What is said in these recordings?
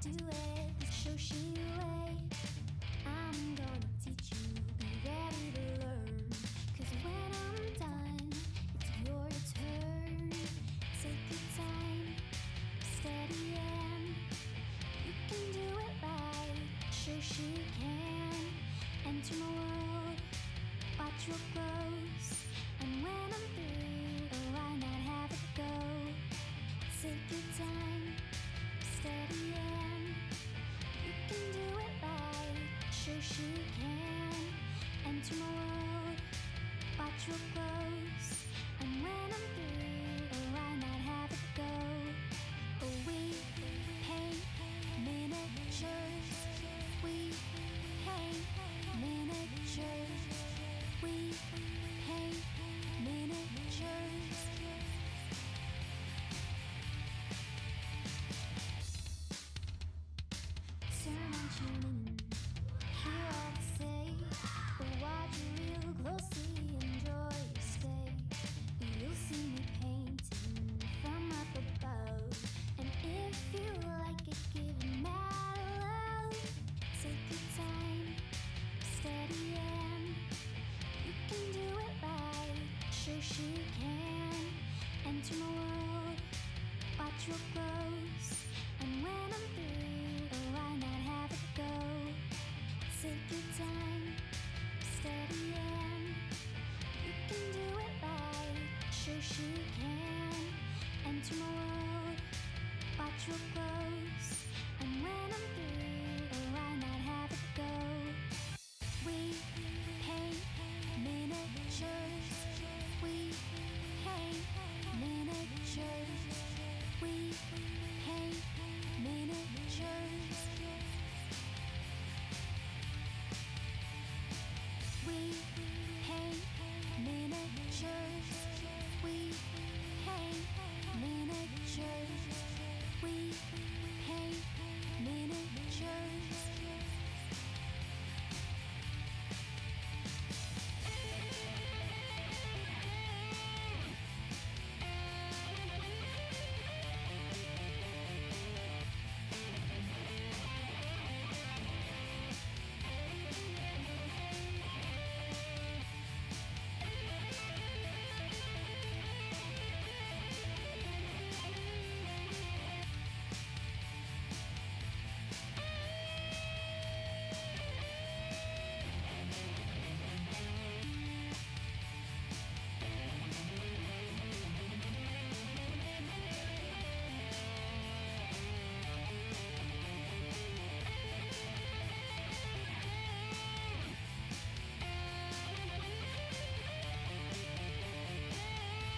do it the Shoshie way. I'm gonna teach you, be ready to learn. 'Cause when I'm done, it's your turn. Take your time, steady and you can do it right. Shoshie can enter my world, watch real close. And when I'm through, why not have it go? Take your time, steady and you can do it right. Shoshie can enter my world, watch real close. And when I'm through, why not have it go? We paint miniatures. We paint miniatures. We paint miniatures. Turn on tuning, hear all I say, but watch real closely, enjoy your stay. You'll see me painting from up above, and if you like it, give it mad love. Take your time, steady and you can do it right. Shoshie can enter my world, watch real close. And when I'm through, why not have it go? Take your time, steady and you can do it right. Shoshie can enter my world, watch real close. And when I'm through, why not have it go? We paint miniatures. We paint miniatures. We paint miniatures. We paint miniatures. We paint miniatures. We paint miniatures. We paint miniatures.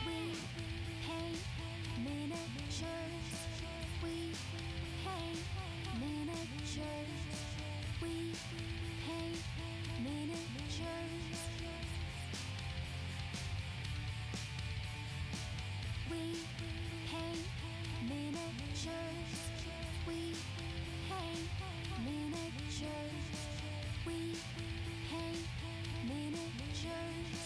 We paint miniatures. We paint miniatures. We paint miniatures. We paint miniatures. We paint miniatures.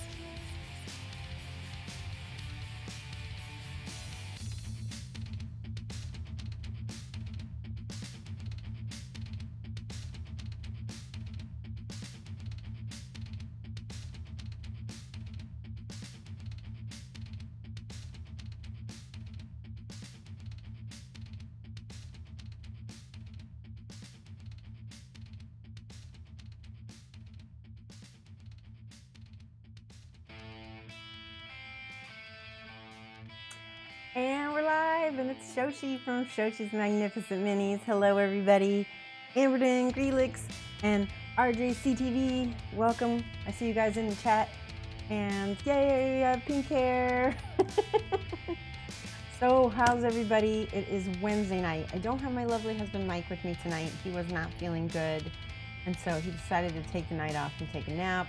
And we're live, and it's Shoshie from Shoshie's Magnificent Minis. Hello, everybody. Amberden, Greelix, and RJCTV. Welcome. I see you guys in the chat. And yay, I have pink hair. So, how's everybody? It is Wednesday night. I don't have my lovely husband Mike with me tonight. He was not feeling good. And so he decided to take the night off and take a nap,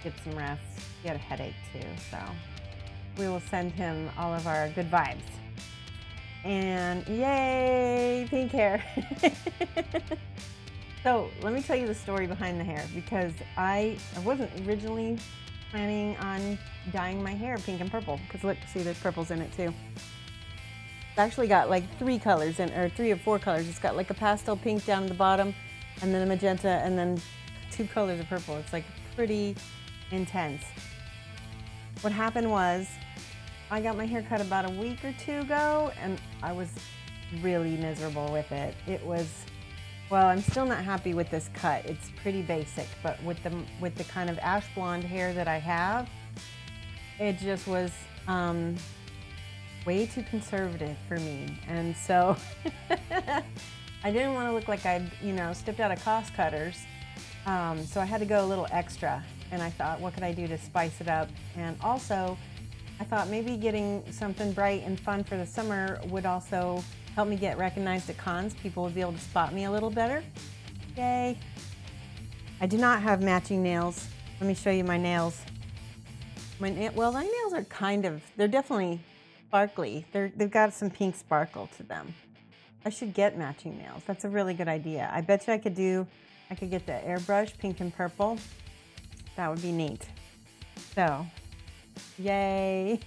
get some rest. He had a headache too, so we will send him all of our good vibes. And yay, pink hair. So let me tell you the story behind the hair, because I wasn't originally planning on dyeing my hair pink and purple, because look, see, there's purples in it too. It's actually got like 3 colors in, or 3 or 4 colors. It's got like a pastel pink down at the bottom, and then a magenta, and then 2 colors of purple. It's like pretty intense. What happened was, I got my hair cut about a week or 2 ago, and I was really miserable with it. It was, well, I'm still not happy with this cut. It's pretty basic, but with the kind of ash blonde hair that I have, it just was way too conservative for me. And so I didn't want to look like I'd, stepped out of cost cutters. So I had to go a little extra, and I thought, what could I do to spice it up? And also, I thought maybe getting something bright and fun for the summer would also help me get recognized at cons. People would be able to spot me a little better. Yay. I do not have matching nails. Let me show you my nails. Well, my nails are they're definitely sparkly. They've got some pink sparkle to them. I should get matching nails. That's a really good idea. I bet you I could get the airbrush, pink and purple. That would be neat. So, yay.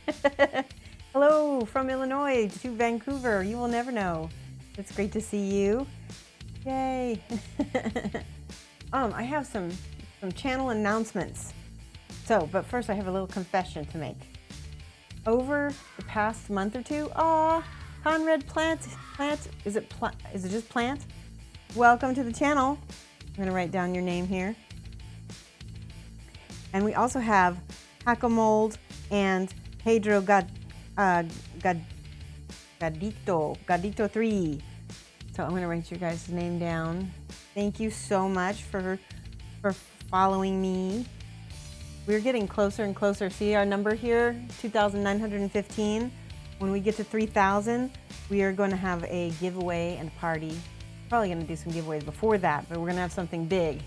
Hello from Illinois to Vancouver. You will never know. It's great to see you. Yay. I have some channel announcements. So, but first I have a little confession to make. Over the past month or two, Conrad Plant, is it just Plant? Welcome to the channel. I'm gonna write down your name here. And we also have Hackamold and Pedro Gadito 3. So I'm gonna write your guys' name down. Thank you so much for following me. We're getting closer and closer. See our number here, 2,915. When we get to 3,000, we are going to have a giveaway and a party. Probably going to do some giveaways before that, but we're going to have something big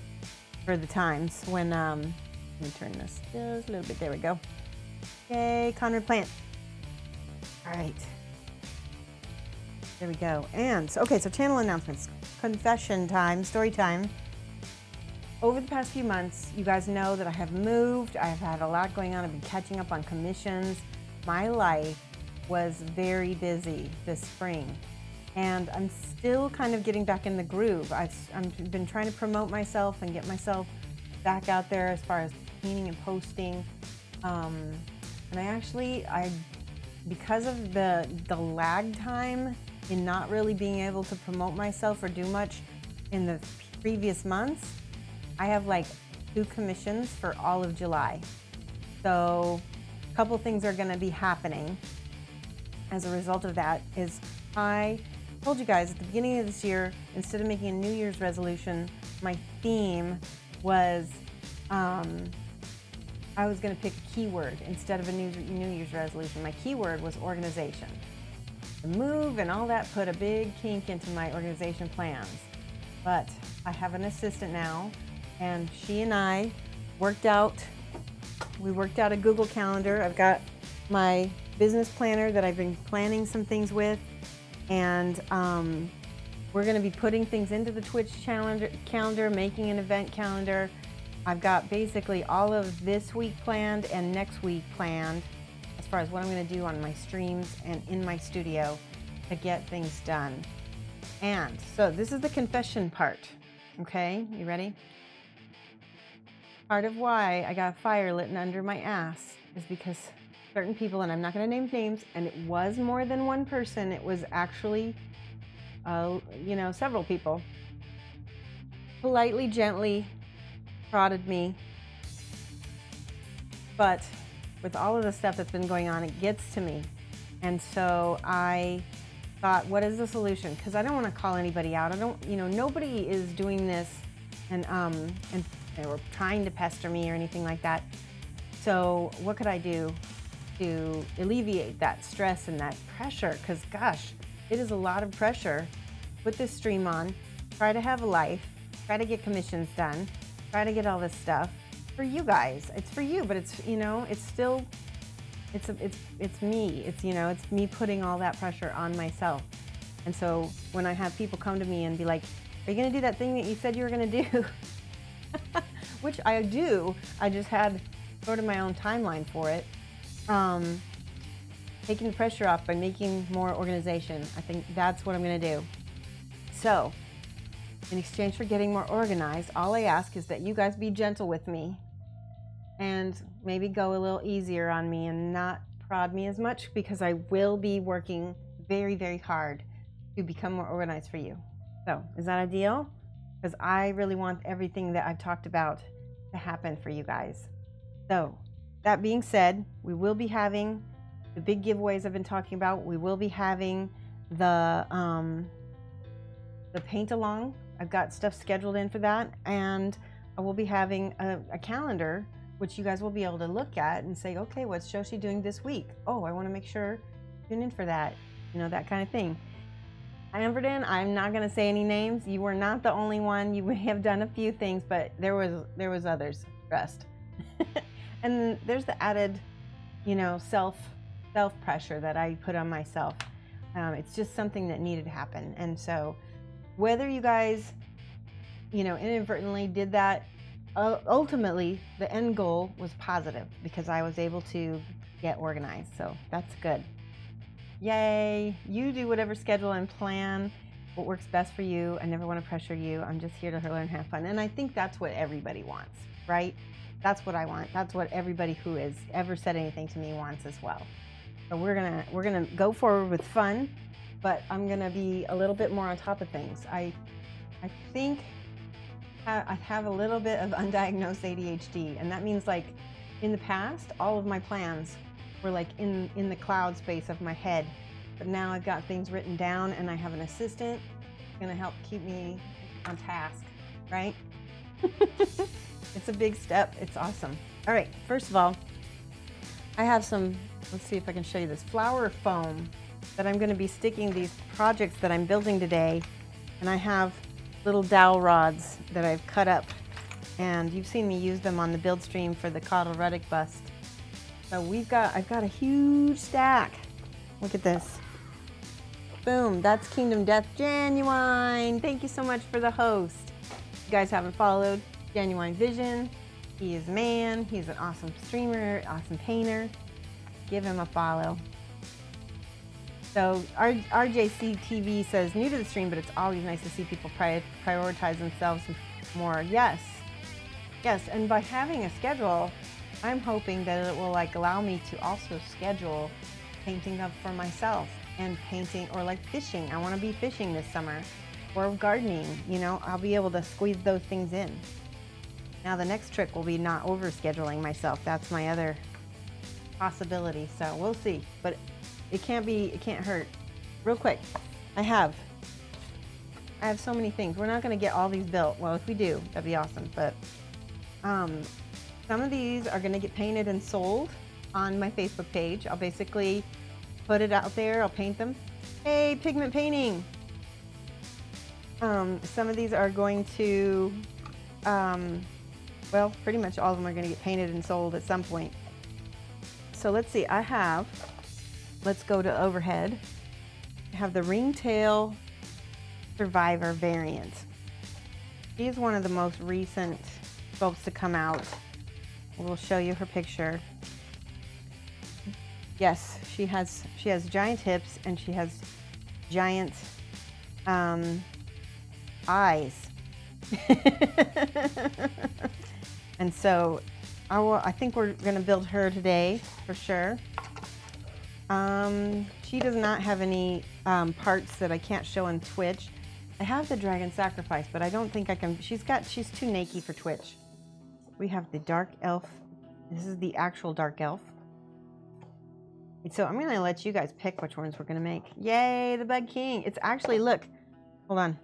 for the times when, let me turn this just a little bit. There we go. Yay, Conrad Plant. All right. There we go. And, okay, so channel announcements. Confession time, story time. Over the past few months, you guys know that I have moved. I've had a lot going on. I've been catching up on commissions. My life was very busy this spring, and I'm still kind of getting back in the groove. I've been trying to promote myself and get myself back out there as far as painting and posting. And because of the lag time in not really being able to promote myself or do much in the previous months, I have like 2 commissions for all of July. So a couple things are gonna be happening as a result of that. Is I told you guys at the beginning of this year, instead of making a New Year's resolution, my theme was, I was gonna pick a keyword instead of a New Year's resolution. My keyword was organization. The move and all that put a big kink into my organization plans. But I have an assistant now, and she and I worked out a Google Calendar. I've got my business planner that I've been planning some things with, and we're gonna be putting things into the Twitch calendar, making an event calendar. I've got basically all of this week planned and next week planned as far as what I'm gonna do on my streams and in my studio to get things done. And so this is the confession part, okay? You ready? Part of why I got fire lit under my ass is because certain people, and I'm not going to name names, and it was more than one person, it was actually, several people, politely, gently prodded me. But with all of the stuff that's been going on, it gets to me. And so I thought, what is the solution? Because I don't want to call anybody out. Nobody is doing this and they were trying to pester me or anything like that. So what could I do to alleviate that stress and that pressure? Because gosh, it is a lot of pressure. Put this stream on, try to have a life, try to get commissions done, try to get all this stuff for you guys. It's for you, but it's, it's still, it's me. It's me putting all that pressure on myself. And so when I have people come to me and be like, are you gonna do that thing that you said you were gonna do? Which I do. I just had sort of my own timeline for it. taking the pressure off by making more organization. I think that's what I'm going to do. So, in exchange for getting more organized, all I ask is that you guys be gentle with me and maybe go a little easier on me and not prod me as much, because I will be working very, very hard to become more organized for you. So, is that a deal? Because I really want everything that I've talked about to happen for you guys. So, that being said, we will be having the big giveaways I've been talking about. We will be having the paint along. I've got stuff scheduled in for that, and I will be having a calendar which you guys will be able to look at and say, okay, what's Shoshie doing this week? Oh, I want to make sure tune in for that, you know, that kind of thing. Amberden, I'm not going to say any names. You were not the only one. You may have done a few things, but there was others. Trust. And then there's the added, you know, self pressure that I put on myself. It's just something that needed to happen. And so whether you guys, you know, inadvertently did that, ultimately the end goal was positive because I was able to get organized. So that's good. Yay. You do whatever schedule and plan what works best for you. I never want to pressure you. I'm just here to learn and have fun. And I think that's what everybody wants, right? That's what I want. That's what everybody who has ever said anything to me wants as well. So we're gonna go forward with fun, but I'm gonna be a little bit more on top of things. I think I have a little bit of undiagnosed ADHD, and that means, like, in the past, all of my plans were like in the cloud space of my head, but now I've got things written down, and I have an assistant who's gonna help keep me on task, right? It's a big step. It's awesome. All right, first of all, I have some, let's see if I can show you this, flower foam that I'm going to be sticking these projects that I'm building today. And I have little dowel rods that I've cut up, and you've seen me use them on the build stream for the Caudal Ruddick bust. So I've got a huge stack. Look at this. Boom, that's Kingdom Death Genuine. Thank you so much for the host. If you guys haven't followed Genuine Vision, he is a man. He's an awesome streamer, awesome painter. Give him a follow. So RJC TV says, new to the stream, but it's always nice to see people prioritize themselves more. Yes, yes, and by having a schedule, I'm hoping that it will, like, allow me to also schedule painting up for myself and painting, or like fishing. I want to be fishing this summer, or gardening. You know, I'll be able to squeeze those things in. Now the next trick will be not over scheduling myself. That's my other possibility. So we'll see, but it can't hurt. Real quick, I have so many things. We're not going to get all these built. Well, if we do, that'd be awesome. But some of these are going to get painted and sold on my Facebook page. I'll basically put it out there. I'll paint them. Hey, pigment painting. Some of these are going to, well, pretty much all of them are going to get painted and sold at some point. So let's see, let's go to overhead. I have the Ringtail Survivor variant. She's one of the most recent sculpts to come out. We'll show you her picture. Yes, she has giant hips, and she has giant eyes. And so I think we're going to build her today for sure. She does not have any parts that I can't show on Twitch. I have the Dragon Sacrifice, but I don't think I can. She's too naked for Twitch. We have the Dark Elf. This is the actual Dark Elf. So I'm going to let you guys pick which ones we're going to make. Yay, the Bug King. It's actually, look, hold on.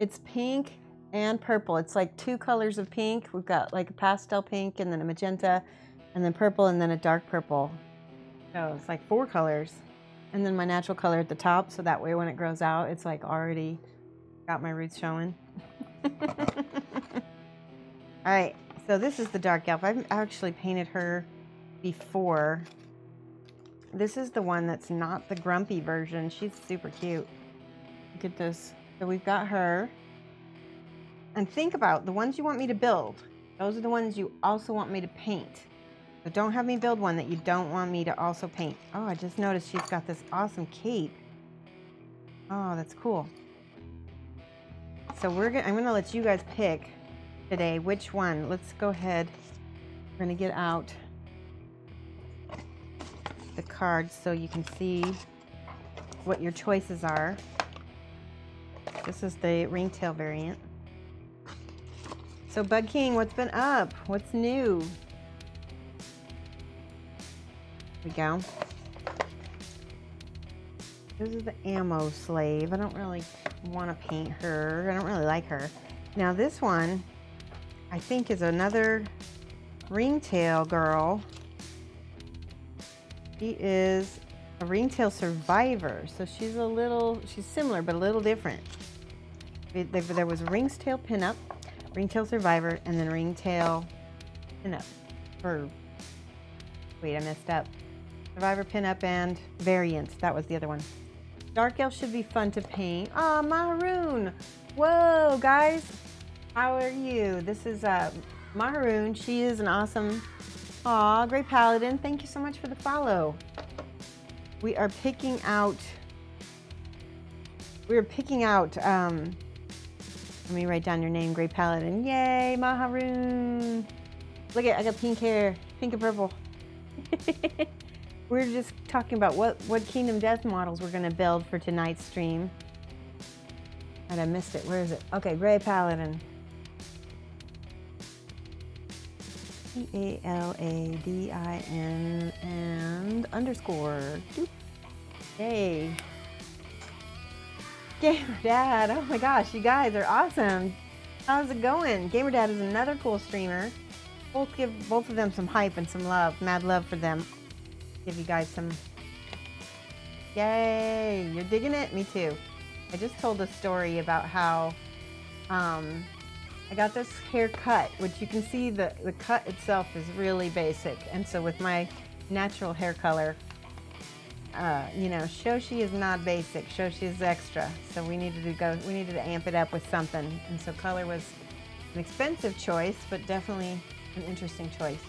It's pink and purple. It's like two colors of pink. We've got like a pastel pink, and then a magenta, and then purple, and then a dark purple. So it's like 4 colors. And then my natural color at the top, so that way when it grows out, it's like already got my roots showing. All right, so this is the Dark Elf. I've actually painted her before. This is the one that's not the grumpy version. She's super cute. Look at this. So we've got her. And think about the ones you want me to build. Those are the ones you also want me to paint. So don't have me build one that you don't want me to also paint. Oh, I just noticed she's got this awesome cape. Oh, that's cool. So I'm gonna let you guys pick today which one. Let's go ahead. We're gonna get out the cards so you can see what your choices are. This is the ringtail variant. So Bug King, what's been up? What's new? Here we go. This is the ammo slave. I don't really want to paint her. I don't really like her. Now this one, I think, is another ringtail girl. She is a ringtail survivor. So she's similar, but a little different. There was ringtail pinup, ringtail survivor, and then ringtail pinup. Wait, I messed up. Survivor pinup and variant. That was the other one. Dark Elf should be fun to paint. Ah, Maharoon. Whoa, guys. How are you? This is Maharoon. She is an awesome, great paladin. Thank you so much for the follow. We are picking out, let me write down your name, Great Paladin. Yay, Maharoon. Look I got pink hair, pink and purple. We're just talking about what Kingdom Death models we're gonna build for tonight's stream. And I missed it, where is it? Okay, Great Paladin. Paladin and underscore. Doop. Yay. Gamer Dad, oh my gosh, you guys are awesome. How's it going? Gamer Dad is another cool streamer. We'll give both of them some hype and some love, mad love for them. Give you guys some, yay, you're digging it? Me too. I just told a story about how I got this haircut, which you can see the cut itself is really basic. And so with my natural hair color, you know, Shoshie is not basic. Shoshie is extra. So we needed to amp it up with something. And so color was an expensive choice, but definitely an interesting choice.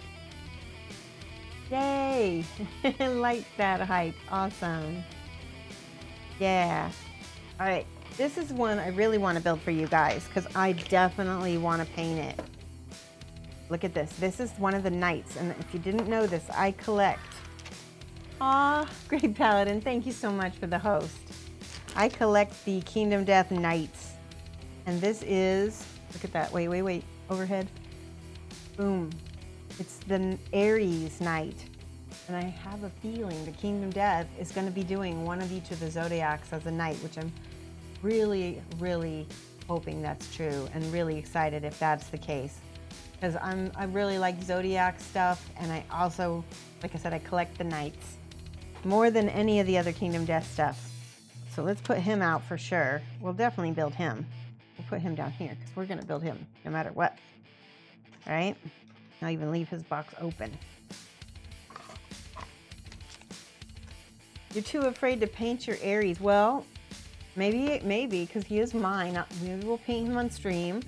Yay! I like that hype. Awesome. Yeah. All right. This is one I really want to build for you guys because I definitely want to paint it. Look at this. This is one of the knights. And if you didn't know this, I collect. Aw, Great Paladin. Thank you so much for the host. I collect the Kingdom Death Knights. And this is, look at that. Wait. Overhead. Boom. It's the Aries Knight. And I have a feeling the Kingdom Death is going to be doing one of each of the Zodiacs as a knight, which I'm really, really hoping that's true and really excited if that's the case. Because I really like Zodiac stuff, and I also, like I said, I collect the knights more than any of the other Kingdom Death stuff. So let's put him out for sure. We'll definitely build him. We'll put him down here because we're going to build him no matter what. All right? I'll even leave his box open. You're too afraid to paint your Aries. Well, maybe, because he is mine. Maybe we'll paint him on stream,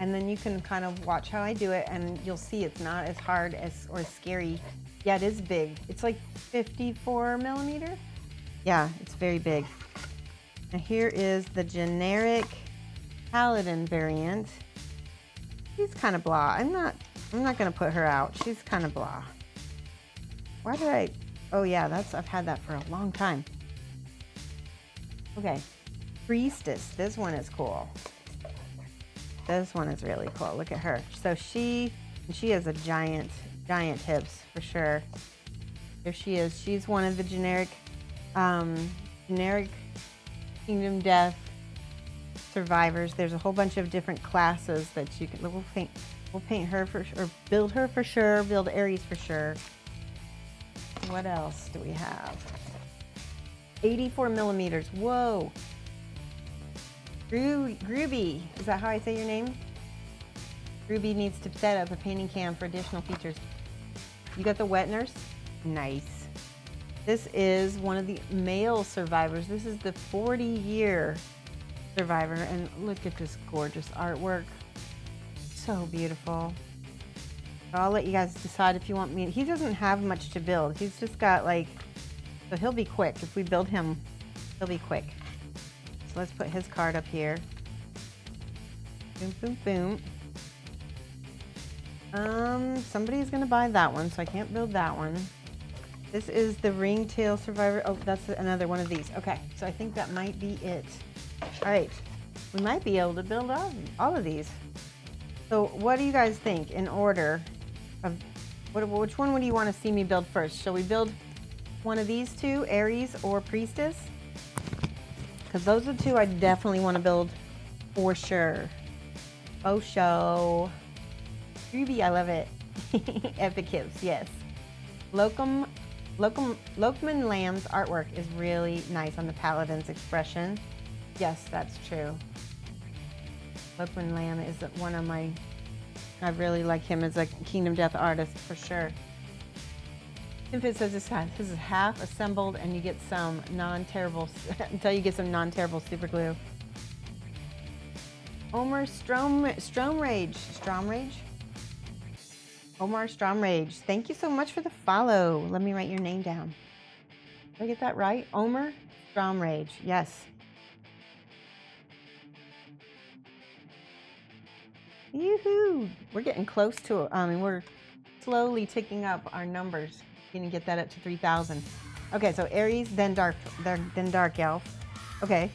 and then you can kind of watch how I do it, and you'll see it's not as hard or as scary. Yeah, it is big. It's like 54 millimeter. Yeah, it's very big. Now here is the generic Paladin variant. She's kind of blah. I'm not gonna put her out. She's kind of blah. Why did I? Oh yeah, I've had that for a long time. Okay, Priestess. This one is cool. This one is really cool. Look at her. So she has a giant hips for sure. There she is. She's one of the generic Kingdom Death survivors. There's a whole bunch of different classes that you can. We'll paint her or build her for sure. Build Aries for sure. What else do we have? 84 millimeters. Whoa. Groovy. Is that how I say your name? Groovy needs to set up a painting cam for additional features. You got the wet nurse? Nice. This is one of the male survivors. This is the 40-year survivor. And look at this gorgeous artwork. So beautiful. So I'll let you guys decide if you want me. He doesn't have much to build. He's just got like, so he'll be quick. If we build him, he'll be quick. So let's put his card up here. Boom, boom, boom. Somebody's gonna buy that one, so I can't build that one. This is the Ringtail Survivor. Oh, that's another one of these. Okay, so I think that might be it. All right, we might be able to build all of these. So what do you guys think in order of, which one would you want to see me build first? Shall we build one of these two, Aries or Priestess? Because those are two I definitely want to build for sure. Oh, show. Ruby, I love it. Epic hips, yes. Lokman Lamb's artwork is really nice on the Paladin's expression. Yes, that's true. Lokman Lamb is one of my, I really like him as a Kingdom Death artist for sure. Infant says this is half assembled and you get some non-terrible, until you get some non-terrible super glue. Omar Stromrage. Omar Stromrage. Thank you so much for the follow. Let me write your name down. Did I get that right? Omar Stromrage. Yes. Yoo-hoo! We're getting close to, we're slowly ticking up our numbers. Gonna get that up to 3,000. Okay, so Aries, then Dark Elf. Okay.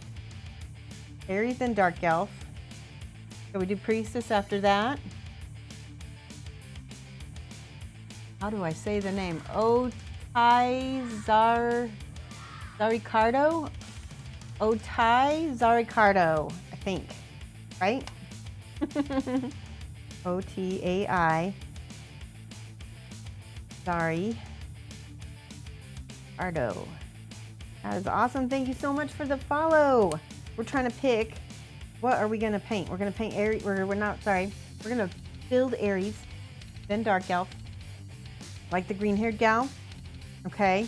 Aries, then Dark Elf. So we do Priestess after that. How do I say the name? Otai Zaricardo? Otai Zaricardo, I think. Right? O-T-A-I. Sorry. Ardo. That is awesome. Thank you so much for the follow. We're trying to pick, what are we going to paint? We're going to paint Aries. We're going to build Aries, then Dark Elf. Like the green-haired gal. Okay.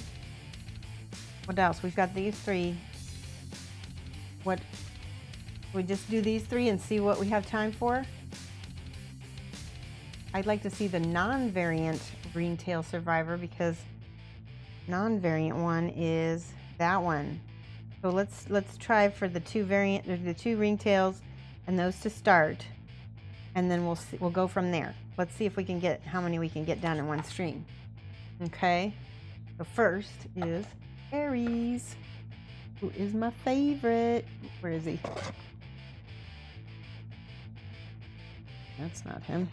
What else? We've got these three. What? We just do these three and see what we have time for? I'd like to see the non-variant Ringtail Survivor because non-variant one is that one. So let's try for the two ringtails and those to start, and then we'll go from there. Let's see if we can get how many we can get done in one stream. Okay. So first is Aries, who is my favorite. Where is he? That's not him.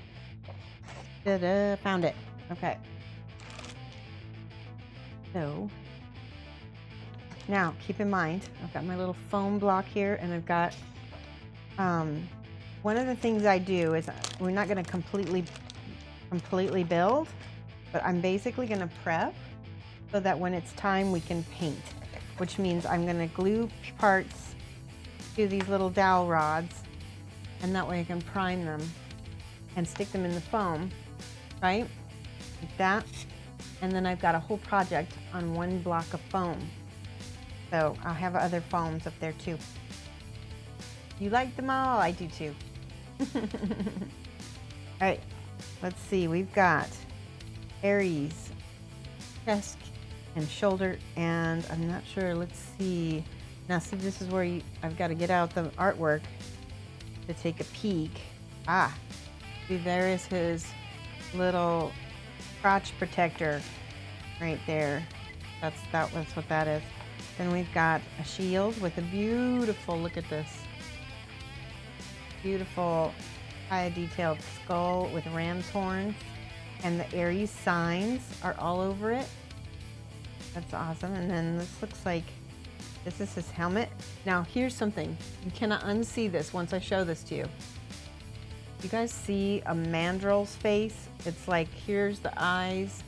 Ta-da, found it. Okay. So now keep in mind, I've got my little foam block here, and I've got one of the things I do is we're not going to completely build, but I'm basically going to prep so that when it's time we can paint, which means I'm going to glue parts to these little dowel rods, and that way I can prime them and stick them in the foam, right? Like that. And then I've got a whole project on one block of foam. So I'll have other foams up there too. You like them all? I do too. All right, let's see. We've got Aries, chest and shoulder, and I'm not sure. Let's see. Now see, this is where I've got to get out the artwork to take a peek. Ah, see, there is his little crotch protector right there. That's what that is. Then we've got a shield with a beautiful, look at this, beautiful high detailed skull with ram's horns, and the Aries signs are all over it. That's awesome. And then this looks like this is his helmet. Now here's something, you cannot unsee this once I show this to you. You guys see a mandrel's face? It's like, here's the eyes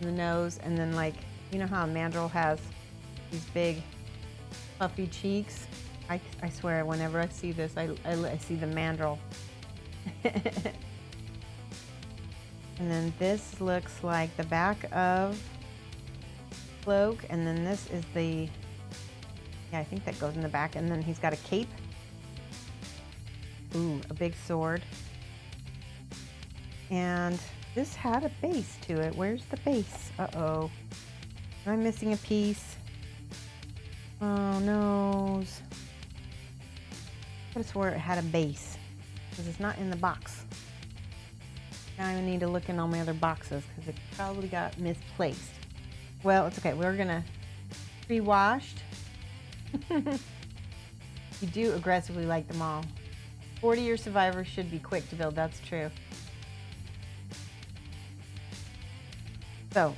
and the nose, and then, like, you know how a mandrel has these big puffy cheeks? I swear, whenever I see this, I see the mandrel. And then this looks like the back of cloak, and then this is the, yeah, I think that goes in the back, and then he's got a cape. Ooh, a big sword. And This had a base to it. Where's the base? Uh-oh. Am I missing a piece? Oh, no. I could have swore it had a base because it's not in the box. Now I need to look in all my other boxes because it probably got misplaced. Well, it's okay. We're gonna pre-washed. You do aggressively like them all. 40-year survivors should be quick to build. That's true. So,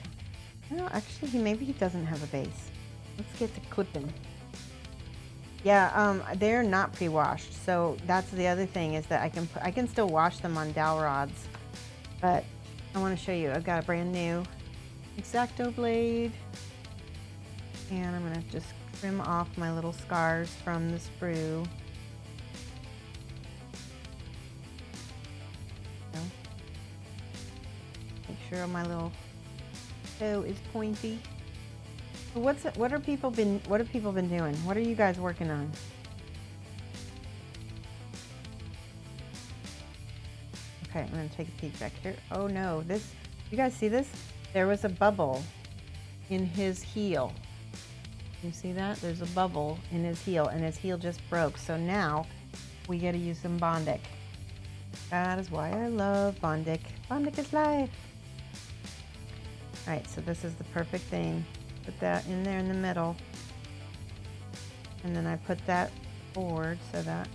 no, actually, maybe he doesn't have a base. Let's get to clipping. Yeah, they're not pre-washed, so that's the other thing is that I can still wash them on dowel rods, but I want to show you. I've got a brand new X-Acto blade, and I'm gonna just trim off my little scars from the sprue. Make sure my little toe is pointy. What have people been doing? What are you guys working on? Okay, I'm gonna take a peek back here. Oh no, you guys see this? There was a bubble in his heel. You see that? There's a bubble in his heel and his heel just broke. So now we gotta use some Bondic. That is why I love Bondic. Bondic is life. All right, so this is the perfect thing. Put that in there in the middle. And then I put that forward so that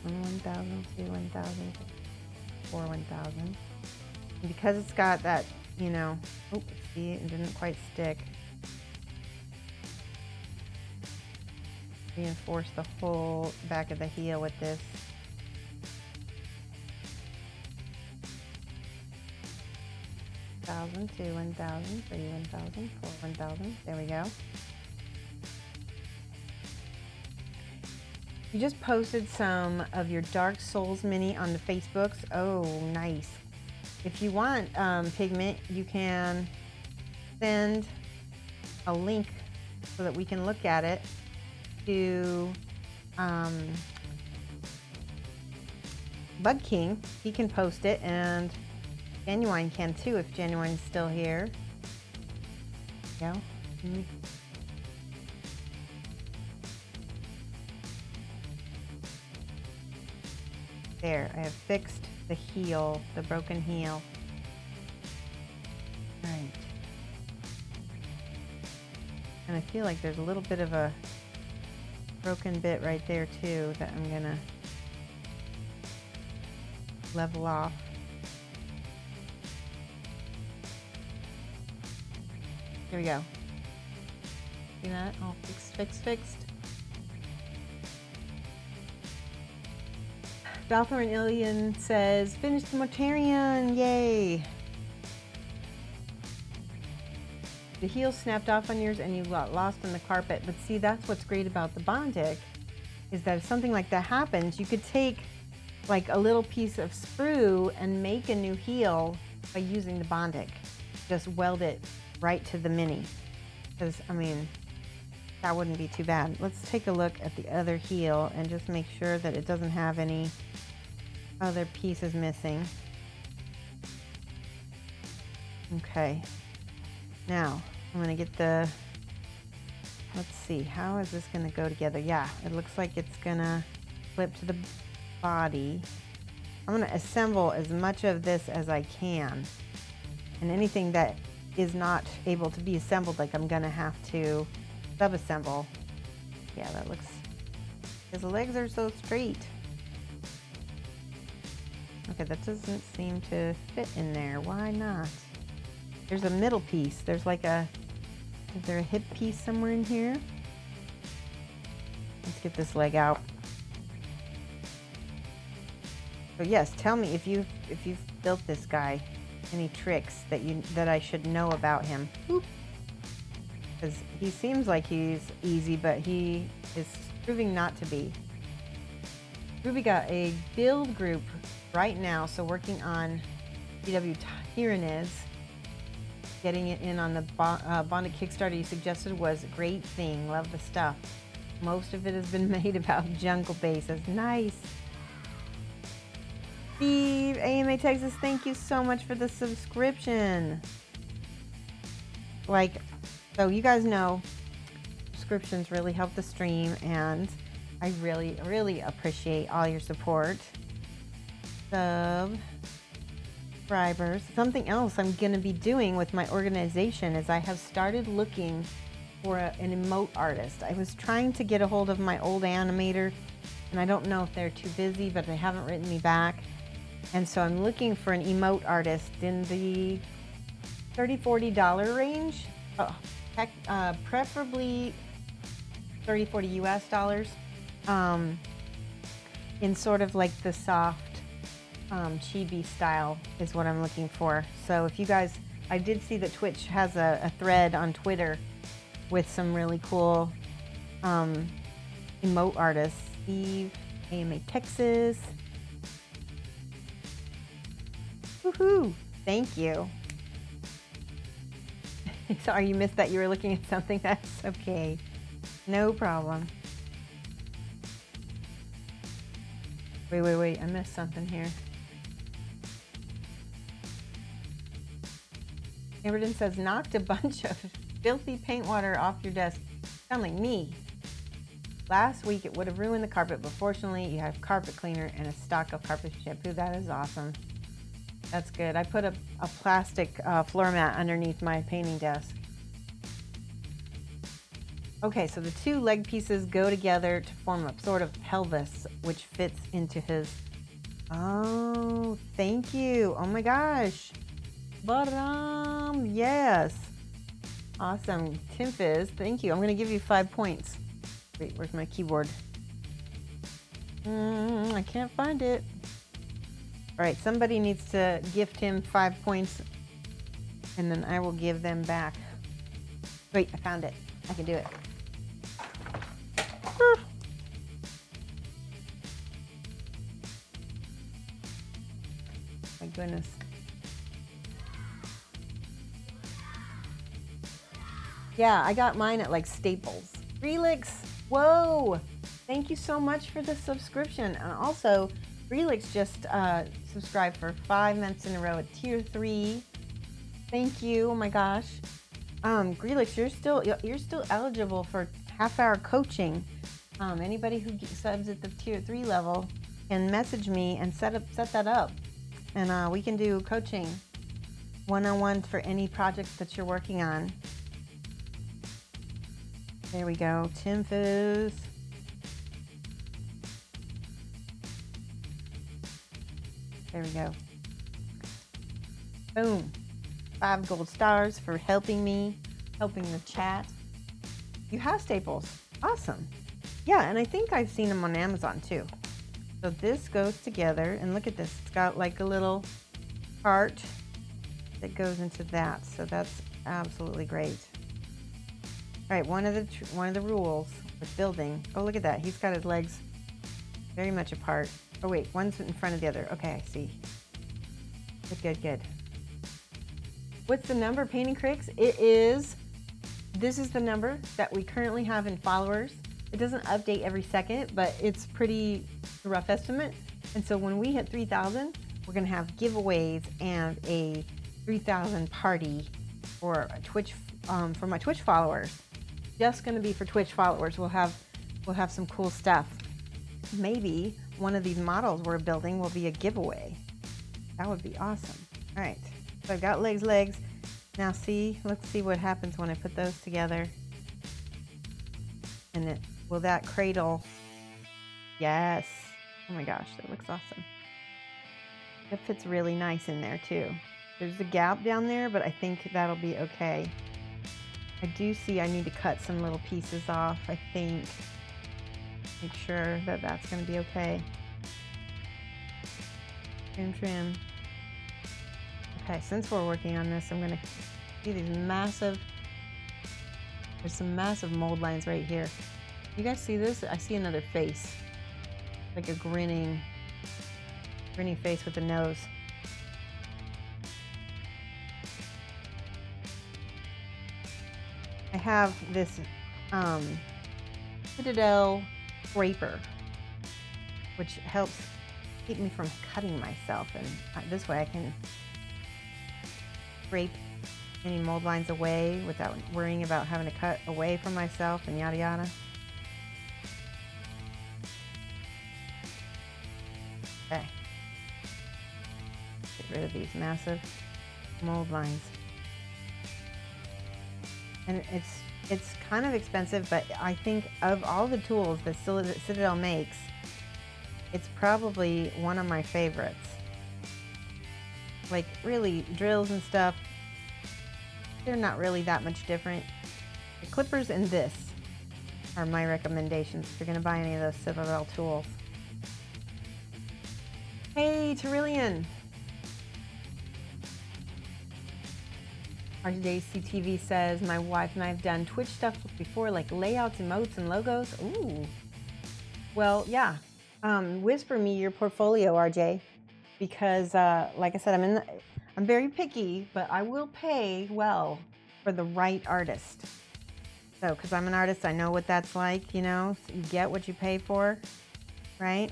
from 1,000 to 1,000 to 1,000. And because it's got that, you know, oh, see, it didn't quite stick. Reinforce the whole back of the heel with this. To 1,000, 3, 1,000, 4, 1,000. There we go. You just posted some of your Dark Souls mini on the Facebooks. Oh, nice. If you want Pigment, you can send a link so that we can look at it to Bug King. He can post it, and Genuine can too if Genuine's still here. There you go. There, I have fixed the heel, the broken heel. Right. And I feel like there's a little bit of a broken bit right there too that I'm gonna level off. Here we go. See that? All fixed. Balthor and Ilian says, finished the Mortarion, yay! The heel snapped off on yours and you got lost on the carpet. But see, that's what's great about the Bondic, is that if something like that happens, you could take like a little piece of sprue and make a new heel by using the Bondic. Just weld it right to the mini, because I mean that wouldn't be too bad. Let's take a look at the other heel and just make sure that it doesn't have any other pieces missing. Okay, now I'm gonna get the, let's see, how is this gonna go together? Yeah, it looks like it's gonna flip to the body. I'm gonna assemble as much of this as I can, and anything that is not able to be assembled, like I'm gonna have to sub-assemble. Yeah, that looks, his legs are so straight. Okay, that doesn't seem to fit in there. Why not? There's a middle piece. There's like a, is there a hip piece somewhere in here? Let's get this leg out. So yes, tell me if you've built this guy. Any tricks that I should know about him? Because he seems like he's easy, but he is proving not to be. Ruby got a build group right now, so working on BW Tyranids. Getting it in on the Bondic Kickstarter you suggested was a great thing. Love the stuff. Most of it has been made about jungle bases. Nice. Steve, AMA Texas, thank you so much for the subscription. Like, so you guys know, subscriptions really help the stream, and I really, really appreciate all your support. Subscribers. Something else I'm going to be doing with my organization is I have started looking for an emote artist. I was trying to get a hold of my old animator, and I don't know if they're too busy, but they haven't written me back. And so I'm looking for an emote artist in the $30–40 range, preferably $30–40 US dollars, in sort of like the soft chibi style is what I'm looking for. So if you guys, I did see that Twitch has a thread on Twitter with some really cool emote artists. Steve, AMA Texas. Woohoo! Thank you. Sorry you missed that. You were looking at something. That's okay. No problem. Wait. I missed something here. Everton says, knocked a bunch of filthy paint water off your desk. Sound like me. Last week it would have ruined the carpet, but fortunately you have carpet cleaner and a stock of carpet shampoo. That is awesome. That's good. I put a plastic floor mat underneath my painting desk. Okay, so the two leg pieces go together to form a sort of pelvis, which fits into his... Oh, thank you. Oh my gosh. But, yes. Awesome. Tim Fizz, thank you. I'm going to give you 5 points. Wait, where's my keyboard? I can't find it. All right, somebody needs to gift him 5 points, and then I will give them back. Wait, I found it. I can do it. My goodness. Yeah, I got mine at like Staples. Relix, whoa! Thank you so much for the subscription. And also, Relix just subscribed for 5 months in a row at tier 3. Thank you. Oh my gosh. Relix, you're still eligible for half-hour coaching. Anybody who subs at the tier 3 level can message me and set that up, and we can do coaching one-on-one for any projects that you're working on. There we go. Tim Fizz. There we go. Boom. 5 gold stars for helping me, helping the chat. You have Staples. Awesome. Yeah, and I think I've seen them on Amazon too. So this goes together, and look at this. It's got like a little heart that goes into that. So that's absolutely great. All right, one of the rules with building. Oh, look at that. He's got his legs very much apart. Oh wait, one's in front of the other. Okay, I see. Good. What's the number, Painting Critics? This is the number that we currently have in followers. It doesn't update every second, but it's pretty rough estimate. And so when we hit 3,000, we're gonna have giveaways and a 3,000 party for Twitch, for my Twitch followers. Just gonna be for Twitch followers. We'll have some cool stuff. Maybe one of these models we're building will be a giveaway. That would be awesome. All right, so I've got legs. Now let's see what happens when I put those together. And will that cradle? Yes. Oh my gosh, that looks awesome. That fits really nice in there too. There's a gap down there, but I think that'll be okay. I do see I need to cut some little pieces off, I think. Make sure that that's going to be okay. Trim. Okay, since we're working on this, I'm going to see these massive, there's some massive mold lines right here. You guys see this? I see another face. Like a grinning face with a nose. I have this Citadel scraper, which helps keep me from cutting myself. And this way I can scrape any mold lines away without worrying about having to cut away from myself and yada yada. Okay. Get rid of these massive mold lines. And it's kind of expensive, but I think of all the tools that Citadel makes, it's probably one of my favorites. Like, really, drills and stuff, they're not really that much different. The clippers and this are my recommendations if you're going to buy any of those Citadel tools. Hey, Terillian! RJCTV says, my wife and I have done Twitch stuff before, like layouts, emotes, and logos. Ooh. Well, yeah. Whisper me your portfolio, RJ, because like I said, I'm very picky, but I will pay well for the right artist. So, because I'm an artist, I know what that's like, you know. So you get what you pay for, right?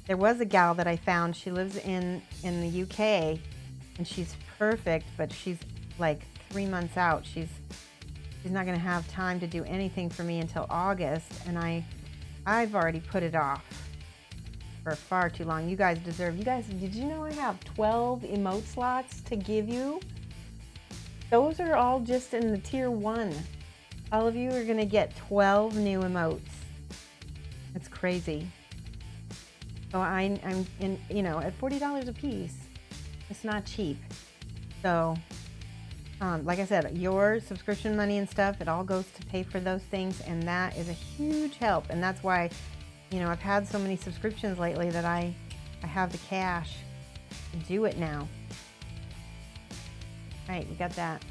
There was a gal that I found. She lives in the UK, and she's perfect, but she's like 3 months out. She's not going to have time to do anything for me until August, and I've already put it off for far too long. You guys deserve. You guys, did you know I have 12 emote slots to give you? Those are all just in the tier 1. All of you are going to get 12 new emotes. That's crazy. So I'm in, you know, at $40 a piece, it's not cheap. So like I said, your subscription money and stuff, it all goes to pay for those things, and that is a huge help. And that's why, you know, I've had so many subscriptions lately that I have the cash to do it now. All right, we got that.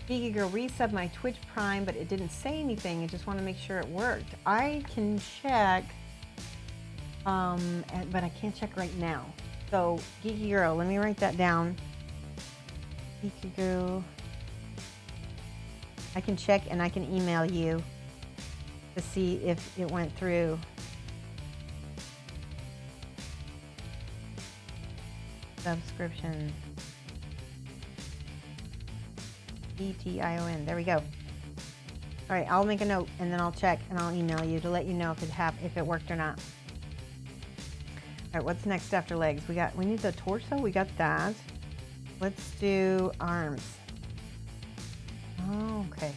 Geeky Girl resubbed my Twitch Prime, but it didn't say anything. I just want to make sure it worked. I can check, but I can't check right now. So, Geeky Girl, let me write that down. Geeky Girl. I can check and I can email you to see if it went through. Subscription. ETION. There we go. All right, I'll make a note and then I'll check and I'll email you to let you know if it worked or not. All right, what's next after legs? We need the torso. We got that. Let's do arms. Oh, okay.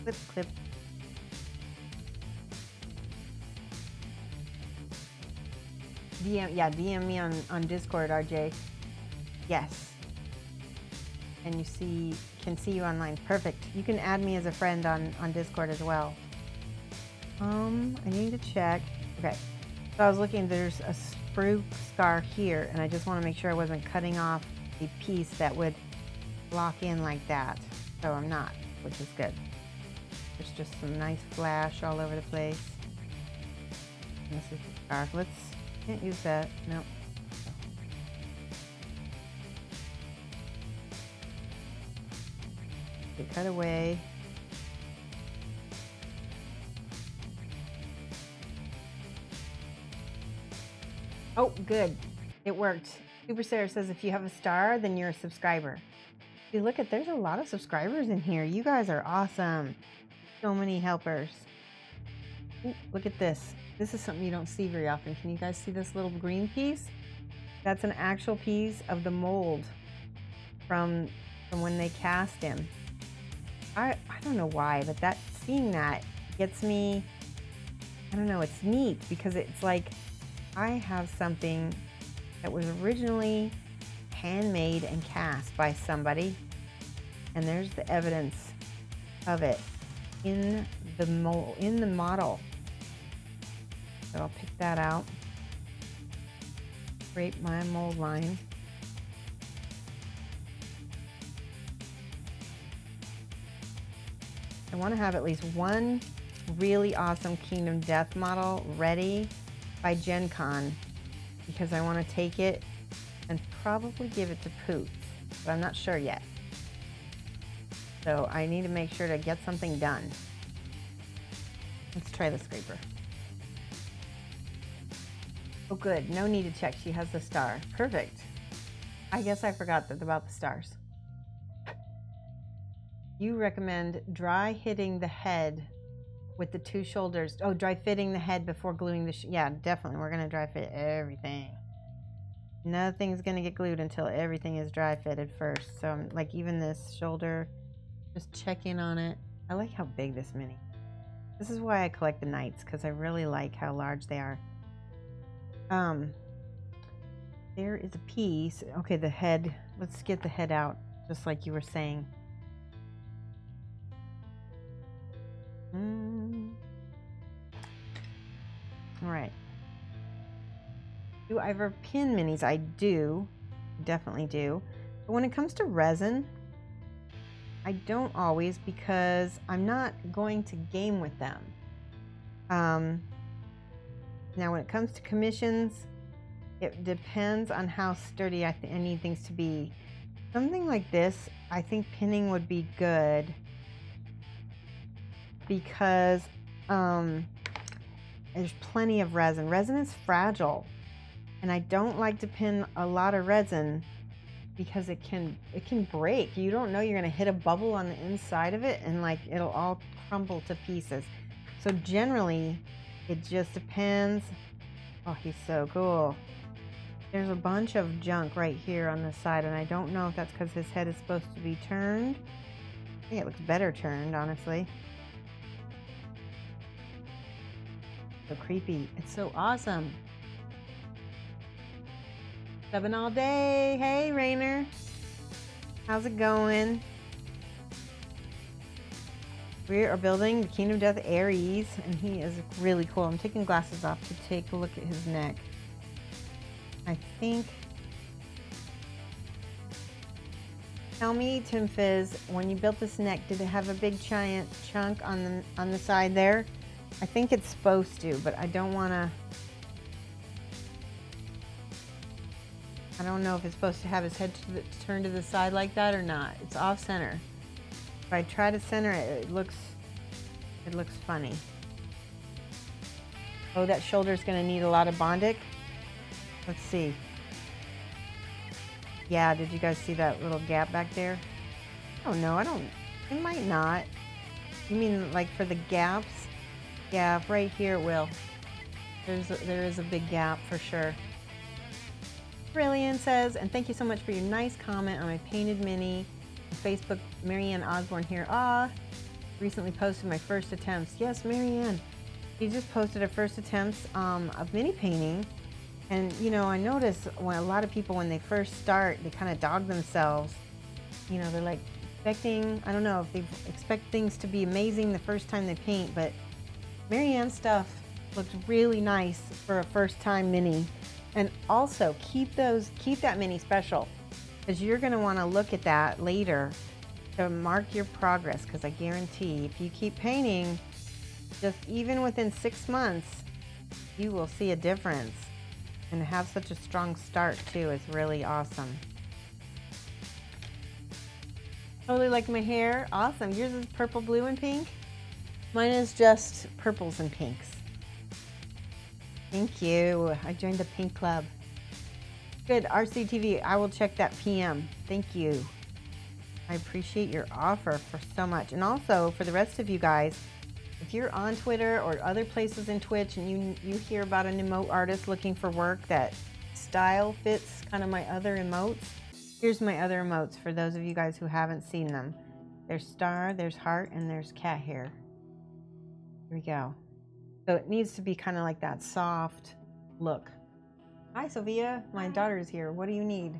Clip, clip. DM me on Discord, RJ. Yes. And can see you online. Perfect. You can add me as a friend on Discord as well. I need to check. Okay. So I was looking, there's a sprue scar here, and I just want to make sure I wasn't cutting off a piece that would lock in like that. So I'm not, which is good. There's just some nice flash all over the place. And this is the scar. Can't use that. Nope. Okay, cut away. Oh, good. It worked. Super Sarah says if you have a star, then you're a subscriber. See, look there's a lot of subscribers in here. You guys are awesome. So many helpers. Ooh, look at this. This is something you don't see very often. Can you guys see this little green piece? That's an actual piece of the mold from when they cast him. I don't know why, but seeing that gets me, I don't know, it's neat because it's like I have something that was originally handmade and cast by somebody, and there's the evidence of it in the mold, in the model. So I'll pick that out, scrape my mold line. I want to have at least one really awesome Kingdom Death model ready by Gen Con, because I want to take it and probably give it to Poots, but I'm not sure yet. So I need to make sure to get something done. Let's try the scraper. Oh, good. No need to check. She has the star. Perfect. I guess I forgot about the stars. You recommend dry hitting the head with the two shoulders. Oh, dry fitting the head before gluing the... yeah, definitely. We're going to dry fit everything. Nothing's going to get glued until everything is dry fitted first. So, like, even this shoulder, just check in on it. I like how big this mini. This is why I collect the Knights, because I really like how large they are. There is a piece. Okay, the head. Let's get the head out, just like you were saying. All right. Do I ever pin minis? I do. Definitely do. But when it comes to resin, I don't always, because I'm not going to game with them. Now, when it comes to commissions, it depends on how sturdy I need things to be. Something like this, I think pinning would be good, because there's plenty of resin. Resin is fragile, and I don't like to pin a lot of resin because it can break. You don't know, you're going to hit a bubble on the inside of it, and like it'll all crumble to pieces. So generally, it just depends. Oh, he's so cool. There's a bunch of junk right here on the side, and I don't know if that's because his head is supposed to be turned. I think it looks better turned, honestly. So creepy. It's so awesome. 7 all day. Hey, Rainer. How's it going? We are building the Kingdom of Death Ares, and he is really cool. I'm taking glasses off to take a look at his neck. I think... Tell me, Tim Fizz, when you built this neck, did it have a big giant chunk on the side there? I think it's supposed to, but I don't want to... I don't know if it's supposed to have his head turned to the side like that or not. It's off center. If I try to center it, it looks funny. Oh, that shoulder's going to need a lot of Bondic. Let's see. Yeah, did you guys see that little gap back there? Oh no, I don't. It might not. You mean like for the gaps? Yeah, right here it will. There is a big gap for sure. Brilliant says, and thank you so much for your nice comment on my painted mini. Facebook, Marianne Osborne here. Recently posted my first attempts. Yes, Marianne. She just posted her first attempts of mini painting. And, you know, I notice when a lot of people, when they first start, they kind of dog themselves. You know, they're like expecting, I don't know if they expect things to be amazing the first time they paint, but Marianne's stuff looks really nice for a first time mini. And also keep that mini special, because you're going to want to look at that later to mark your progress, because I guarantee if you keep painting, just even within 6 months, you will see a difference. And to have such a strong start too is really awesome. Totally like my hair. Awesome. Yours is purple, blue, and pink. Mine is just purples and pinks. Thank you. I joined the pink club. Good. RCTV. I will check that PM. Thank you. I appreciate your offer for so much. And also for the rest of you guys, if you're on Twitter or other places in Twitch and you hear about an emote artist looking for work that style fits kind of my other emotes, here's my other emotes for those of you guys who haven't seen them. There's star, there's heart, and there's cat hair. Here we go. So it needs to be kind of like that soft look. Hi, Sophia. My daughter is here. What do you need?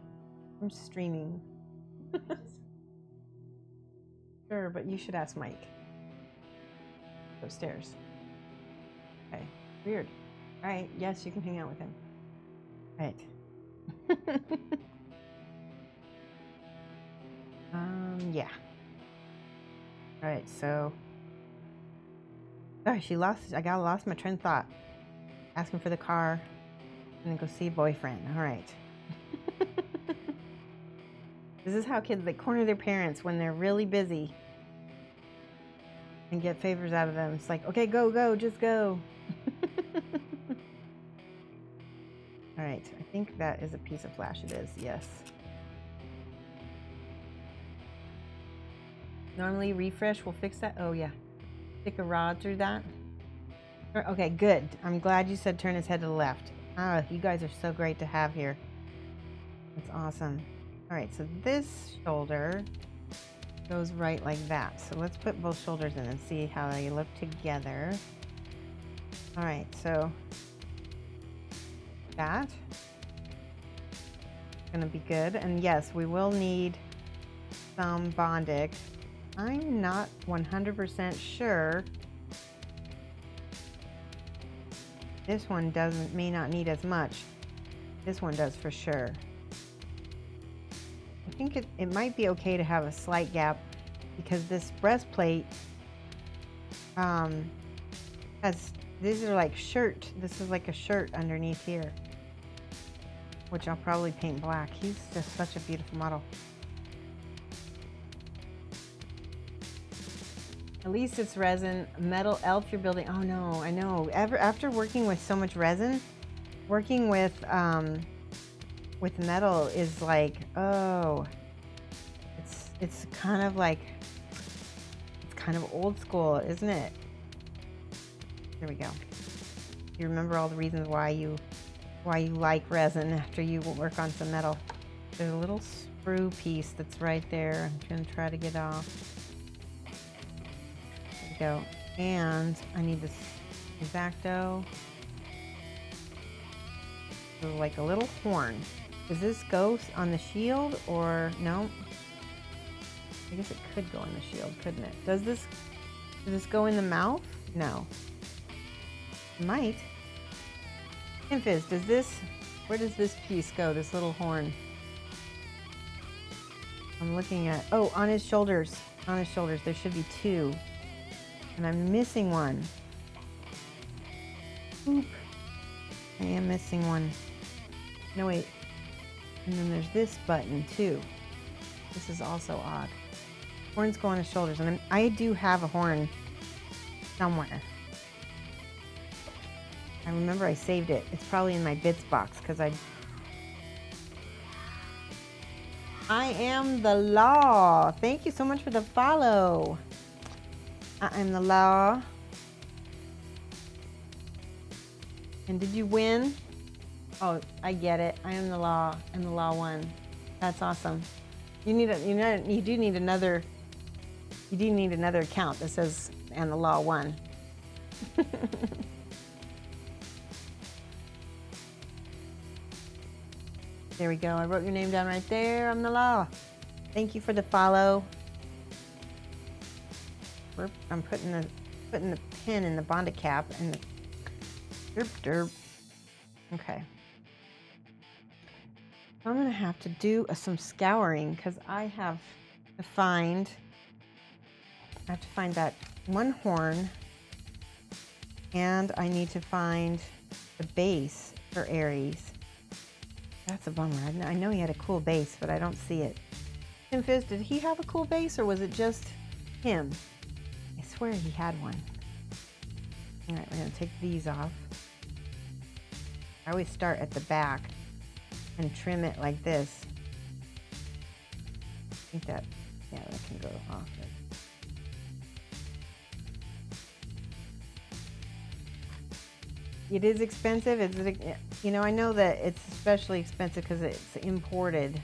I'm streaming. Sure, but you should ask Mike. Upstairs. Okay. Weird. All right. Yes, you can hang out with him. All right. Yeah. All right. So. Oh, I lost my train of thought. Asking for the car. And then go see a boyfriend. All right. This is how kids, they corner their parents when they're really busy. and get favors out of them. It's like, okay, go, go, just go. All right, I think that is a piece of flash. It is, yes. Normally refresh will fix that. Oh yeah, stick a rod through that. Okay, good. I'm glad you said turn his head to the left. Ah, you guys are so great to have here. That's awesome. All right, so this shoulder goes right like that. So let's put both shoulders in and see how they look together. All right, so that's gonna be good. And yes, we will need some Bondic. I'm not 100% sure. This one may not need as much. This one does for sure. I think it might be okay to have a slight gap because this breastplate these are like shirt. This is like a shirt underneath here, which I'll probably paint black. He's just such a beautiful model. At least it's resin. Metal elf you're building. Oh no, I know. After working with so much resin, working with metal is like, oh, it's kind of like, it's kind of old school, isn't it? There we go. You remember all the reasons why you like resin after you work on some metal. There's a little sprue piece that's right there. I'm gonna try to get off. There we go. And I need this X-Acto. So like a little horn. Does this go on the shield or no? I guess it could go on the shield, couldn't it? Does this go in the mouth? No. It might. Fizz, where does this piece go? This little horn. I'm looking at, oh, on his shoulders. On his shoulders, there should be two. And I'm missing one. Oop. I am missing one. No, wait. And then there's this button too. This is also odd. Horns go on his shoulders, and I do have a horn somewhere. I remember I saved it. It's probably in my bits box because I am the law. Thank you so much for the follow. I am the law. And did you win? Oh, I get it. I am the law, and the law won. That's awesome. You do need another account that says and the law won. There we go. I wrote your name down right there. I'm the law. Thank you for the follow. I'm putting the pin in the Bondic cap and the derp. Okay. I'm gonna have to do some scouring because I have to find that one horn, and I need to find the base for Ares. That's a bummer. I know he had a cool base, but I don't see it. Fizz, did he have a cool base or was it just him? I swear he had one. All right, we're gonna take these off. I always start at the back and trim it like this. I think that can go off it. It is expensive. I know that it's especially expensive because it's imported.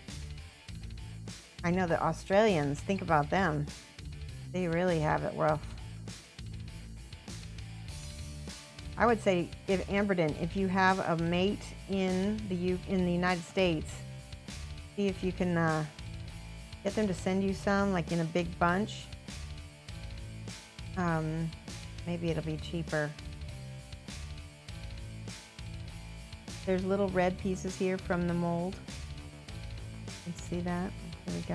I know the Australians, think about them. They really have it rough. I would say, if you have a mate in the United States, see if you can get them to send you some, like in a big bunch. Maybe it'll be cheaper. There's little red pieces here from the mold. You can see that. There we go.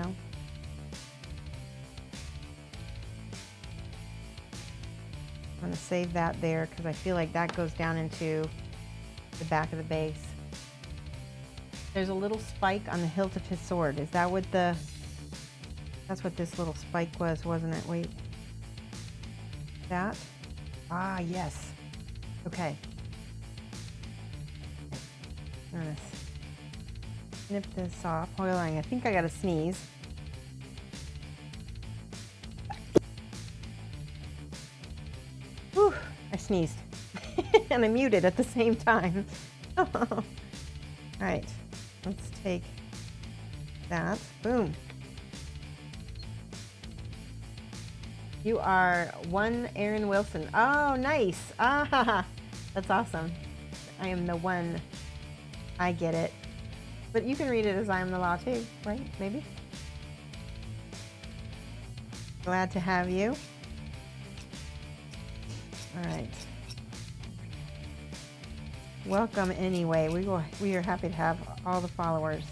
I'm going to save that there because I feel like that goes down into the back of the base. There's a little spike on the hilt of his sword. Is that what that's what this little spike was, wasn't it? Wait. That. Ah, yes. Okay. I'm gonna snip this off. Hold on, I think I gotta sneeze. Whew, I sneezed. And I muted at the same time. All right, let's take that. Boom. You are one Aaron Wilson. Oh, nice. Ah, that's awesome. I am the one. I get it. But you can read it as I am the law too, right? Maybe? Glad to have you. All right. Welcome anyway. We are happy to have all the followers.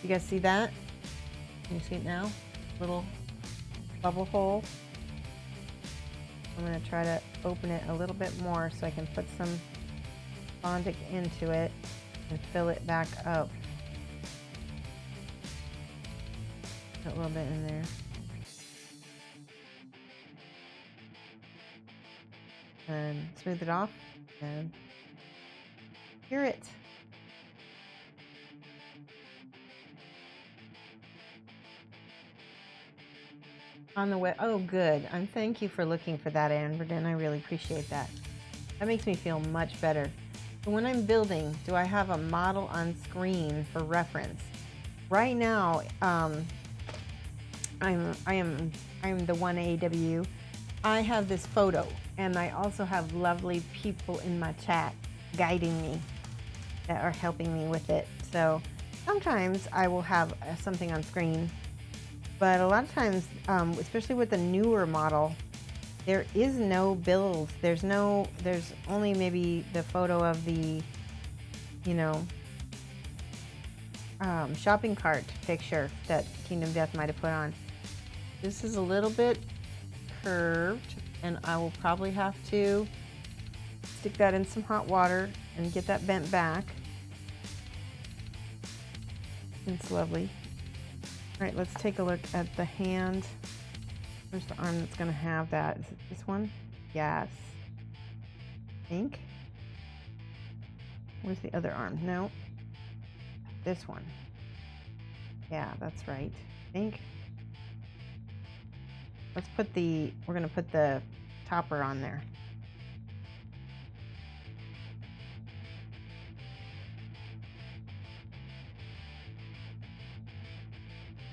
You guys see that? Can you see it now? Little bubble hole. I'm going to try to open it a little bit more so I can put some fondic into it and fill it back up. Put a little bit in there. And smooth it off and hear it. On the way. Oh, good. Thank you for looking for that, Anverden. I really appreciate that. That makes me feel much better. So when I'm building, do I have a model on screen for reference? Right now, I am the one AW. I have this photo, and I also have lovely people in my chat guiding me that are helping me with it. So sometimes I will have something on screen. But a lot of times, especially with the newer model, there is no build. There's only maybe the photo of the, shopping cart picture that Kingdom Death might have put on. This is a little bit curved, and I will probably have to stick that in some hot water and get that bent back. It's lovely. All right, let's take a look at the hand. Where's the arm that's going to have that? Is it this one? Yes. I think. Where's the other arm? No. This one. Yeah, that's right. I think. We're going to put the topper on there.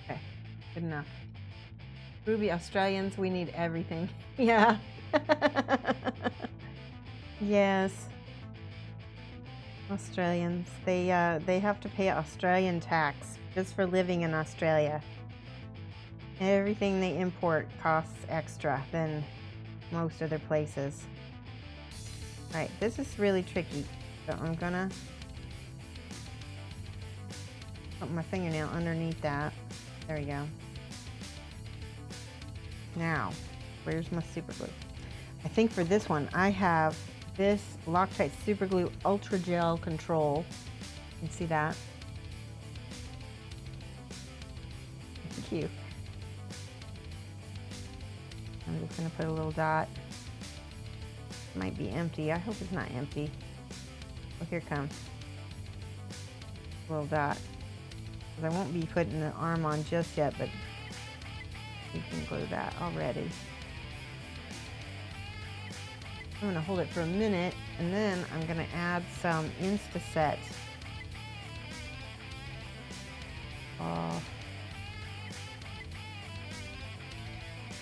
Okay, good enough. Ruby, Australians, we need everything. Yeah. Yes. Australians, they have to pay Australian tax just for living in Australia. Everything they import costs extra than most other places. All right, this is really tricky, so I'm gonna put my fingernail underneath that. There we go. Now, where's my super glue? I think for this one, I have this Loctite Super Glue Ultra Gel Control. You can see that. Thank you. I'm just gonna put a little dot. It might be empty. I hope it's not empty. Oh, here it comes. A little dot. Because I won't be putting the arm on just yet, but you can glue that already. I'm gonna hold it for a minute, and then I'm gonna add some Instaset.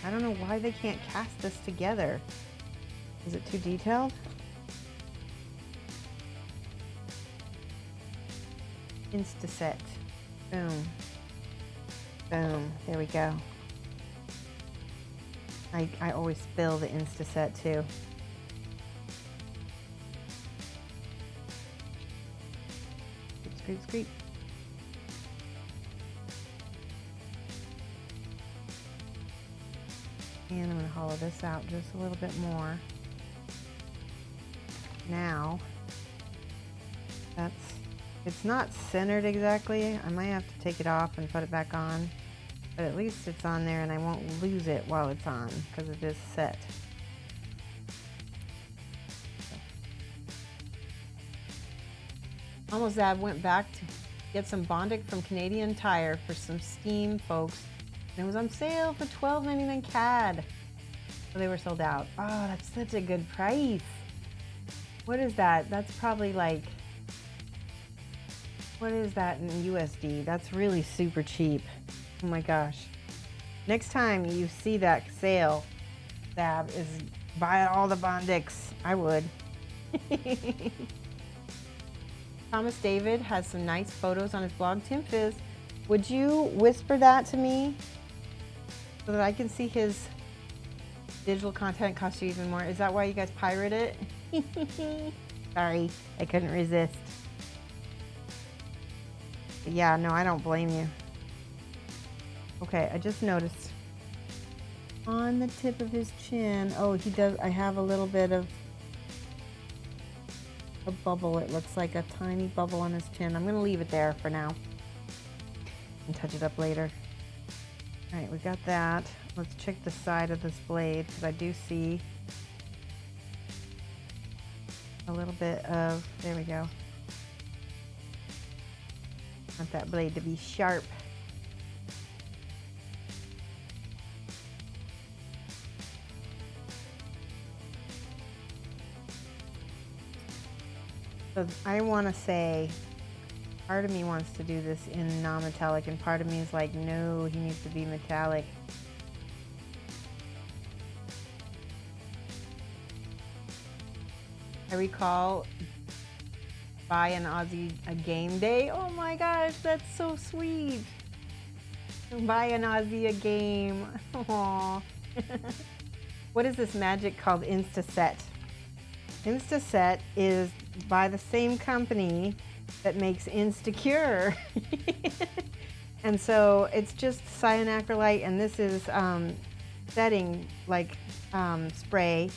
I don't know why they can't cast this together. Is it too detailed? Instaset. Boom. Boom. There we go. I always spill the Instaset too. Scoop, scoop. And I'm going to hollow this out just a little bit more. Now, it's not centered exactly. I might have to take it off and put it back on. But at least it's on there and I won't lose it while it's on because it is set. Almost Zab went back to get some Bondic from Canadian Tire for some steam, folks. And it was on sale for $12.99 CAD. So they were sold out. Oh, that's such a good price. What is that? That's probably like, what is that in USD? That's really super cheap. Oh my gosh. Next time you see that sale, Zab, is buy all the Bondics. I would. Thomas David has some nice photos on his blog. Tim Fizz, would you whisper that to me so that I can see his digital content cost you even more? Is that why you guys pirate it? Sorry, I couldn't resist. But yeah, no, I don't blame you. Okay, I just noticed on the tip of his chin, oh, he does, I have a little bit of a bubble. It looks like a tiny bubble on his chin. I'm gonna leave it there for now and touch it up later. All right, we got that. Let's check the side of this blade because I do see a little bit of, there we go. Want that blade to be sharp. So I want to say, part of me wants to do this in non-metallic, and part of me is like, no, he needs to be metallic. I recall buy an Aussie a game day. Oh my gosh, that's so sweet. Buy an Aussie a game. Aww. What is this magic called Instaset? Instaset is by the same company that makes Instacure. And so it's just cyanacrylite, and this is setting like spray,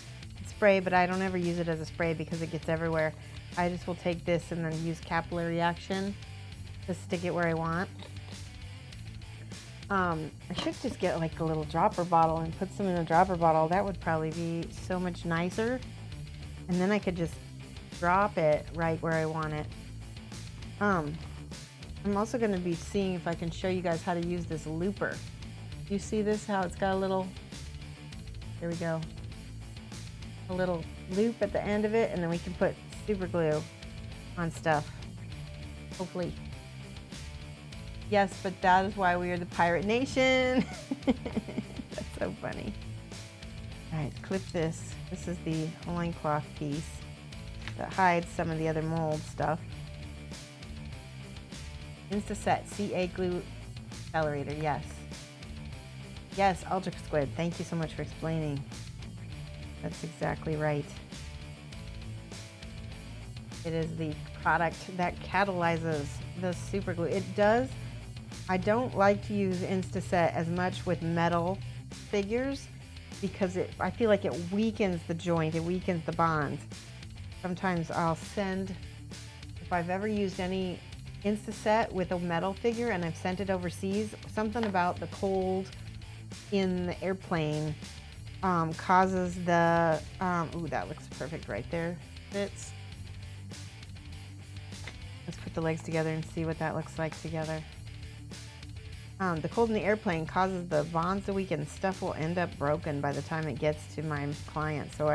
but I don't ever use it as a spray because it gets everywhere. I just will take this and then use capillary action to stick it where I want. I should just get like a little dropper bottle and put some in a dropper bottle. That would probably be so much nicer. And then I could just drop it right where I want it. I'm also going to be seeing if I can show you guys how to use this looper. You see this, how it's got a little, there we go, a little loop at the end of it, and then we can put super glue on stuff, hopefully. Yes, but that is why we are the Pirate Nation. That's so funny. All right, clip this. This is the loincloth piece that hides some of the other mold stuff. Instaset CA glue accelerator, yes. Yes, Ultra Squid, thank you so much for explaining. That's exactly right. It is the product that catalyzes the super glue. It does. I don't like to use Instaset as much with metal figures because I feel like it weakens the joint, it weakens the bonds. Sometimes I'll send, if I've ever used any Instaset with a metal figure and I've sent it overseas, something about the cold in the airplane causes the, ooh, that looks perfect right there. Fits. Let's put the legs together and see what that looks like together. The cold in the airplane causes the bonds to weaken. Stuff will end up broken by the time it gets to my client. So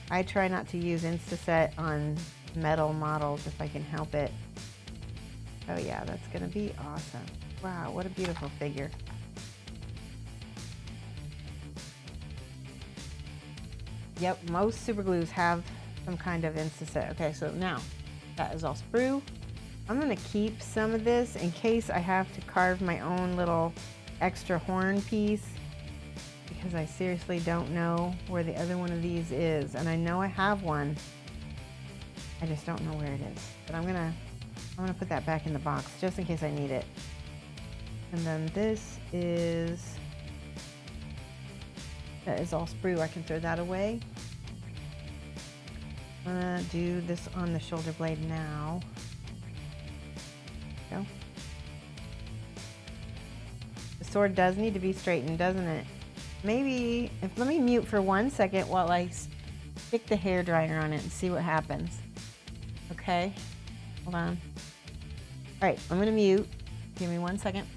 I try not to use Instaset on metal models if I can help it. Oh yeah, that's gonna be awesome. Wow, what a beautiful figure. Yep, most super glues have some kind of Instaset. Okay, so now that is all sprue. I'm gonna keep some of this in case I have to carve my own little extra horn piece because I seriously don't know where the other one of these is. And I know I have one. I just don't know where it is. But I'm gonna put that back in the box just in case I need it. And then this is, that is all sprue. I can throw that away. I'm gonna do this on the shoulder blade now. Go. The sword does need to be straightened, doesn't it? Maybe, let me mute for 1 second while I stick the hair dryer on it and see what happens. Okay. Hold on. All right, I'm gonna mute. Give me 1 second.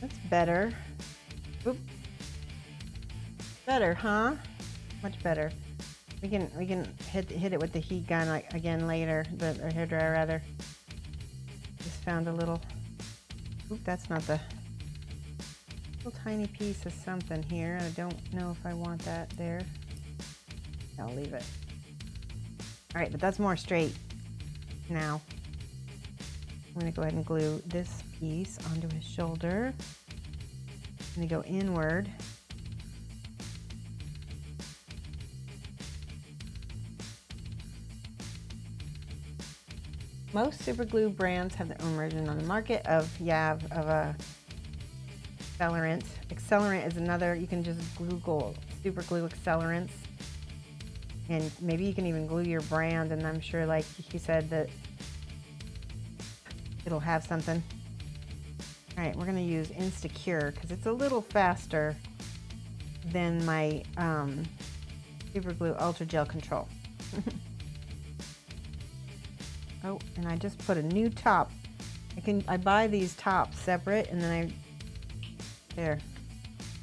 That's better. Oop. Better, huh? Much better. We can hit it with the heat gun like again later, or hair dryer rather. Just found a little. Oop, that's not the little tiny piece of something here. I don't know if I want that there. I'll leave it. All right, but that's more straight now. I'm gonna go ahead and glue this piece onto his shoulder. I'm gonna go inward. Most super glue brands have their own version on the market of a accelerant. Accelerant is another, you can just Google super glue accelerants. And maybe you can even glue your brand, and I'm sure, like he said, that it'll have something. All right, we're gonna use Instacure because it's a little faster than my super glue ultra gel control. Oh, and I just put a new top. I buy these tops separate, and then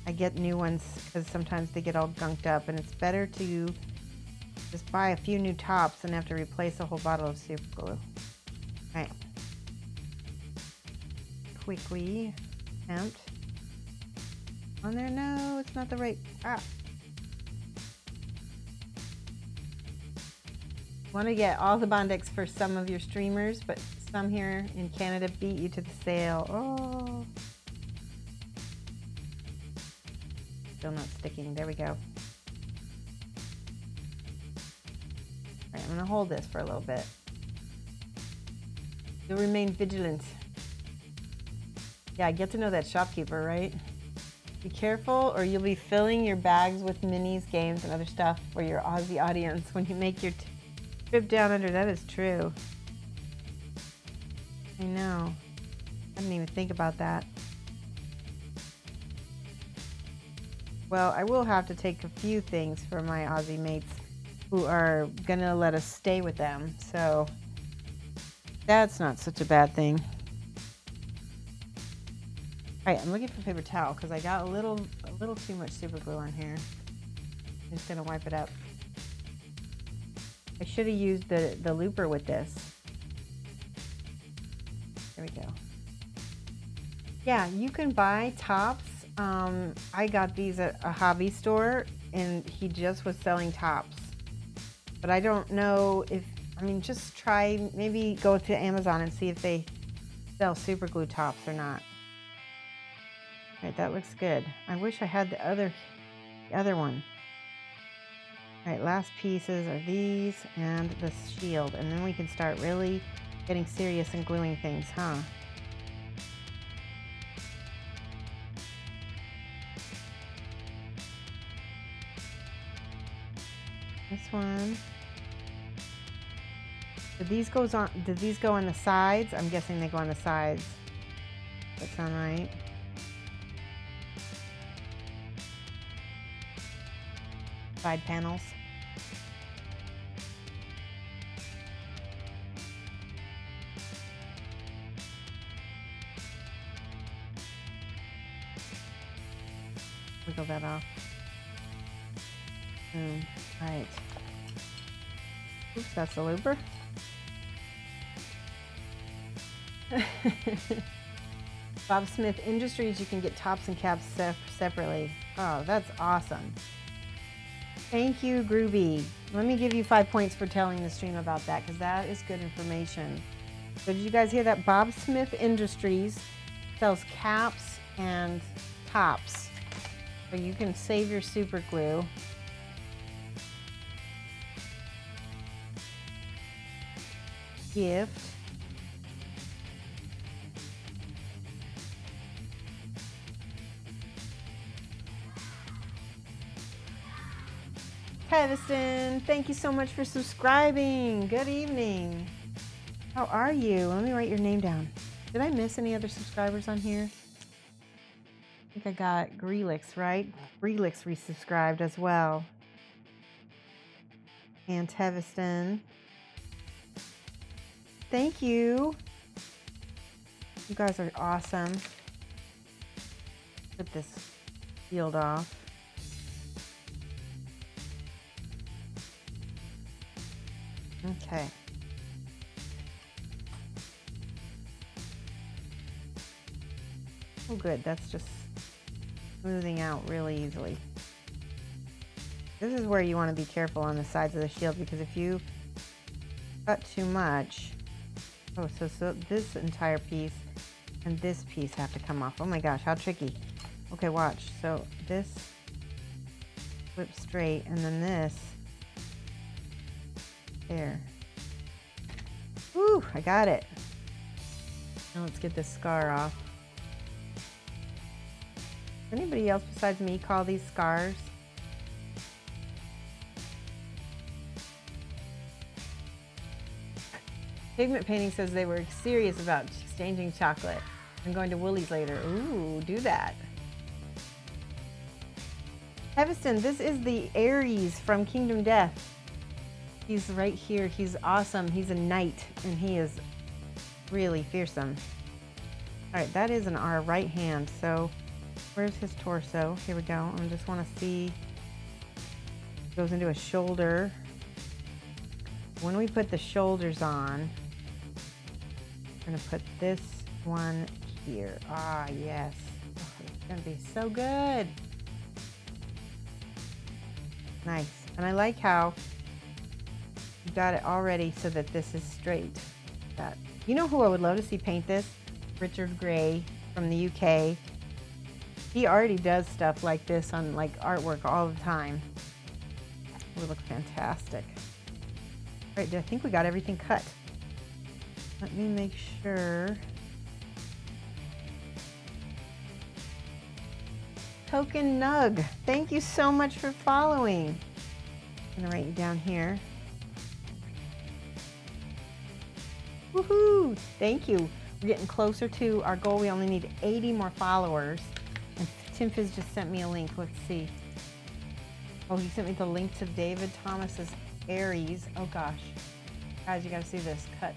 I get new ones because sometimes they get all gunked up, and it's better to just buy a few new tops and have to replace a whole bottle of super glue. All right. Quickly attempt on there. No, it's not the right. Want to get all the Bondex for some of your streamers, but some here in Canada beat you to the sale. Oh, still not sticking. There we go. All right, I'm gonna hold this for a little bit. You'll remain vigilant. Yeah, get to know that shopkeeper, right? Be careful or you'll be filling your bags with minis, games, and other stuff for your Aussie audience when you make your trip down under. That is true. I know. I didn't even think about that. Well, I will have to take a few things for my Aussie mates who are gonna let us stay with them. So that's not such a bad thing. All right, I'm looking for paper towel because I got a little too much super glue on here. I'm just gonna wipe it up. I should have used the looper with this. There we go. Yeah, you can buy tops. I got these at a hobby store, and he just was selling tops. But I don't know if, just try, maybe go to Amazon and see if they sell super glue tops or not. All right, that looks good. I wish I had the other one. All right, last pieces are these and the shield, and then we can start really getting serious and gluing things, huh? This one. Did these go on the sides? I'm guessing they go on the sides. That sound right? Side panels. Wiggle that off. Right. Oops, that's the looper. Bob Smith Industries, you can get tops and caps separately. Oh, that's awesome. Thank you, Groovy. Let me give you 5 points for telling the stream about that, because that is good information. So did you guys hear that? Bob Smith Industries sells caps and tops. So you can save your super glue. Gift. Teviston, thank you so much for subscribing. Good evening. How are you? Let me write your name down. Did I miss any other subscribers on here? I think I got Grelix, right? Grelix resubscribed as well. And Teviston. Thank you. You guys are awesome. Put this field off. Okay. Oh, good. That's just smoothing out really easily. This is where you want to be careful on the sides of the shield, because if you cut too much, oh, so this entire piece and this piece have to come off. Oh my gosh, how tricky. Okay, watch. So this flips straight, and then this. There. Woo, I got it. Now let's get this scar off. Does anybody else besides me call these scars? Pigment Painting says they were serious about exchanging chocolate. I'm going to Woolies later. Ooh, do that. Heaviston, this is the Ares from Kingdom Death. He's right here. He's awesome. He's a knight, and he is really fearsome. All right, that is in our right hand. So where's his torso? Here we go. I just want to see. Goes into a shoulder. When we put the shoulders on, we're going to put this one here. Ah, yes. Oh, it's going to be so good. Nice. And I like how you got it already so that this is straight. That, you know who I would love to see paint this? Richard Gray from the UK. He already does stuff like this on like artwork all the time. It would look fantastic. All right, I think we got everything cut. Let me make sure. Token Nug, thank you so much for following. I'm gonna write you down here. Woohoo! Thank you. We're getting closer to our goal. We only need 80 more followers. And Tim Fizz just sent me a link. Let's see. Oh, he sent me the link to David Thomas's Aries. Oh gosh. Guys, you gotta see this cut.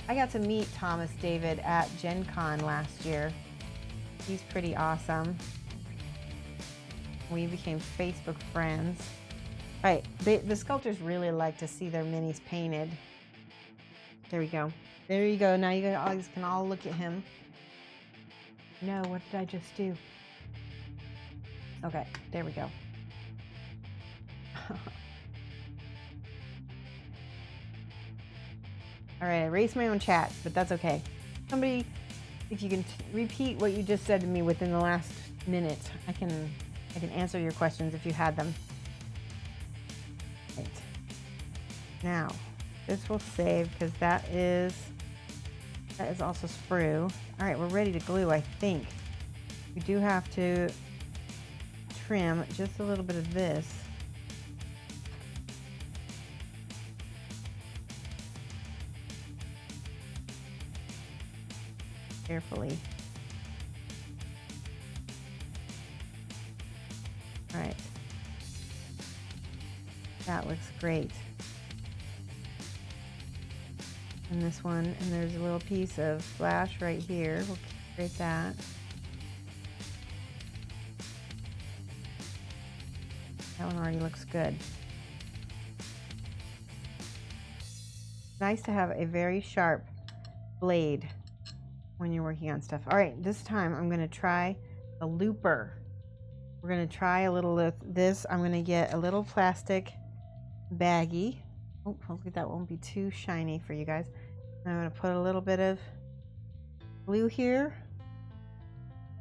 I got to meet Thomas David at Gen Con last year. He's pretty awesome. We became Facebook friends. All right, the sculptors really like to see their minis painted. There we go. There you go. Now you guys can all look at him. No, what did I just do? Okay, there we go. All right, I erased my own chat, but that's okay. Somebody, if you can repeat what you just said to me within the last minute, I can answer your questions if you had them. Right. Now, this will save because that is also sprue. All right, we're ready to glue, I think. We do have to trim just a little bit of this. Carefully. All right. That looks great. And this one, and there's a little piece of flash right here. We'll create that. That one already looks good. Nice to have a very sharp blade when you're working on stuff. All right, this time I'm going to try a looper. We're going to try a little of this. I'm going to get a little plastic baggie. Oh, hopefully that won't be too shiny for you guys. I'm going to put a little bit of glue here,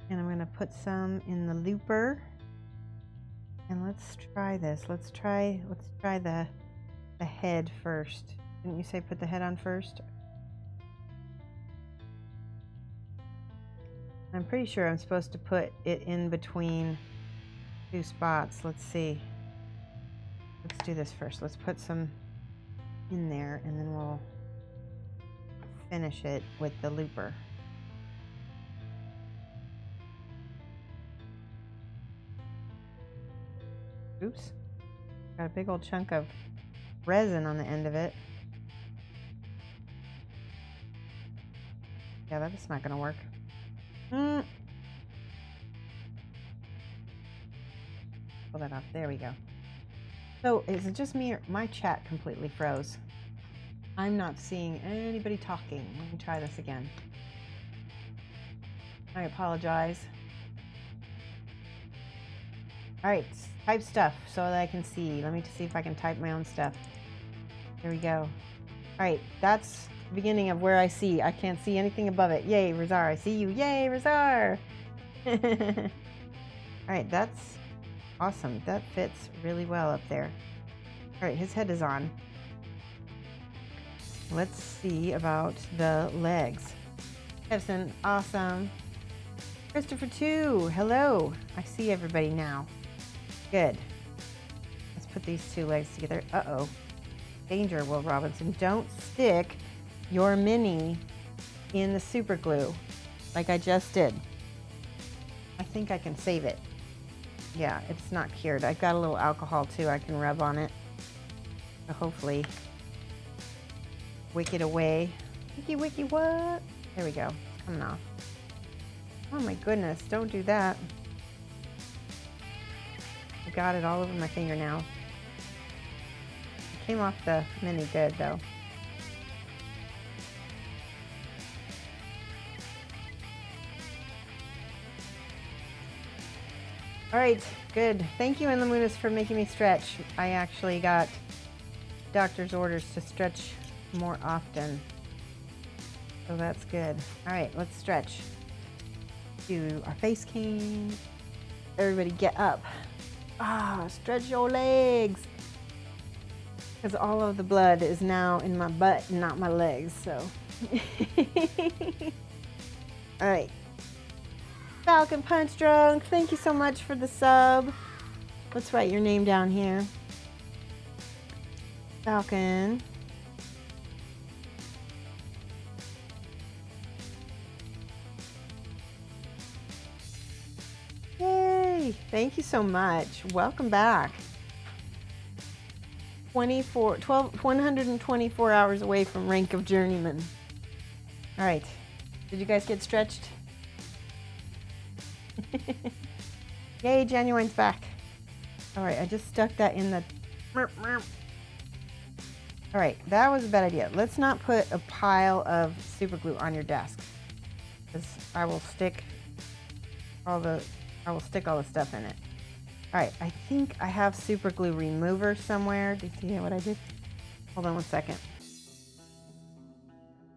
and I'm going to put some in the looper. And let's try this. Let's try the head first. Didn't you say put the head on first? I'm pretty sure I'm supposed to put it in between two spots. Let's see. Let's do this first. Let's put some in there, and then we'll finish it with the looper. Oops. Got a big old chunk of resin on the end of it. Yeah, that's not gonna work. Pull that off. There we go. So is it just me or my chat completely froze? I'm not seeing anybody talking. Let me try this again. I apologize. All right, type stuff so that I can see. Let me see if I can type my own stuff. There we go. All right, that's the beginning of where I see. I can't see anything above it. Yay, Razar, I see you. Yay, Razar. All right, that's awesome. That fits really well up there. All right, his head is on. Let's see about the legs. Edson, awesome. Christopher 2, hello. I see everybody now. Good. Let's put these two legs together. Uh-oh. Danger, Will Robinson. Don't stick your mini in the super glue like I just did. I think I can save it. Yeah, it's not cured. I've got a little alcohol too I can rub on it. So hopefully wick it away. Wicky wicky what? There we go. It's coming off. Oh my goodness, don't do that. I got it all over my finger now. It came off the mini good though. All right, good. Thank you, Enlamunas, for making me stretch. I actually got doctor's orders to stretch more often. So that's good. All right, let's stretch. Do our face cane. Everybody get up. Stretch your legs. Because all of the blood is now in my butt and not my legs, so. All right. Falcon Punch Drunk, thank you so much for the sub. Let's write your name down here. Falcon. Yay! Thank you so much. Welcome back. 124 hours away from rank of journeyman. All right. Did you guys get stretched? Yay, Genuine's back. All right, I just stuck that in the... All right, that was a bad idea. Let's not put a pile of super glue on your desk, because I will stick all the stuff in it. All right, I think I have super glue remover somewhere. Do you see what I did? Hold on one second.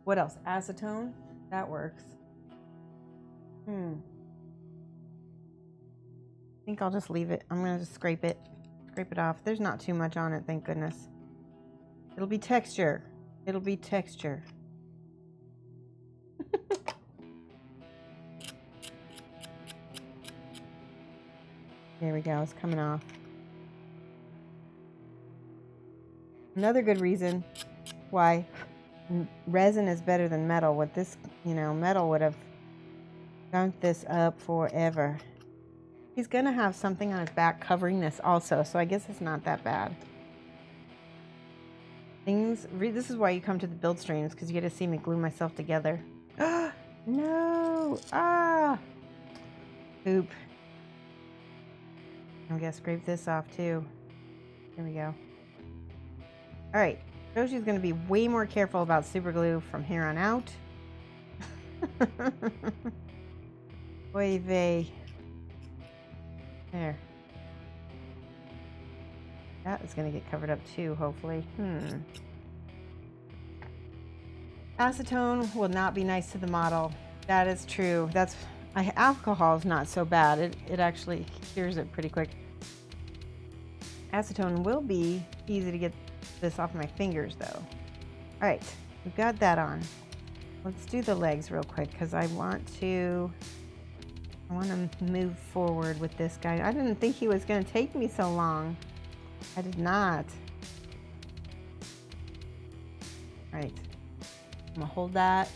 What else? Acetone? That works. I think I'll just leave it. I'm gonna just scrape it off. There's not too much on it, thank goodness. It'll be texture. It'll be texture. There we go, it's coming off. Another good reason why resin is better than metal. With this, metal would have gunk this up forever. He's gonna have something on his back covering this also, so I guess it's not that bad. This is why you come to the build streams, because you get to see me glue myself together. No! Poop. I'm gonna scrape this off too. Here we go. All right, Shoshie's going to be way more careful about super glue from here on out. Oy vey. There. That is going to get covered up too, hopefully. Acetone will not be nice to the model. That is true. Alcohol is not so bad. It actually cures it pretty quick. Acetone will be easy to get this off my fingers though. All right, we've got that on. Let's do the legs real quick because I want to move forward with this guy. I didn't think he was going to take me so long. I did not. All right, I'm gonna hold that.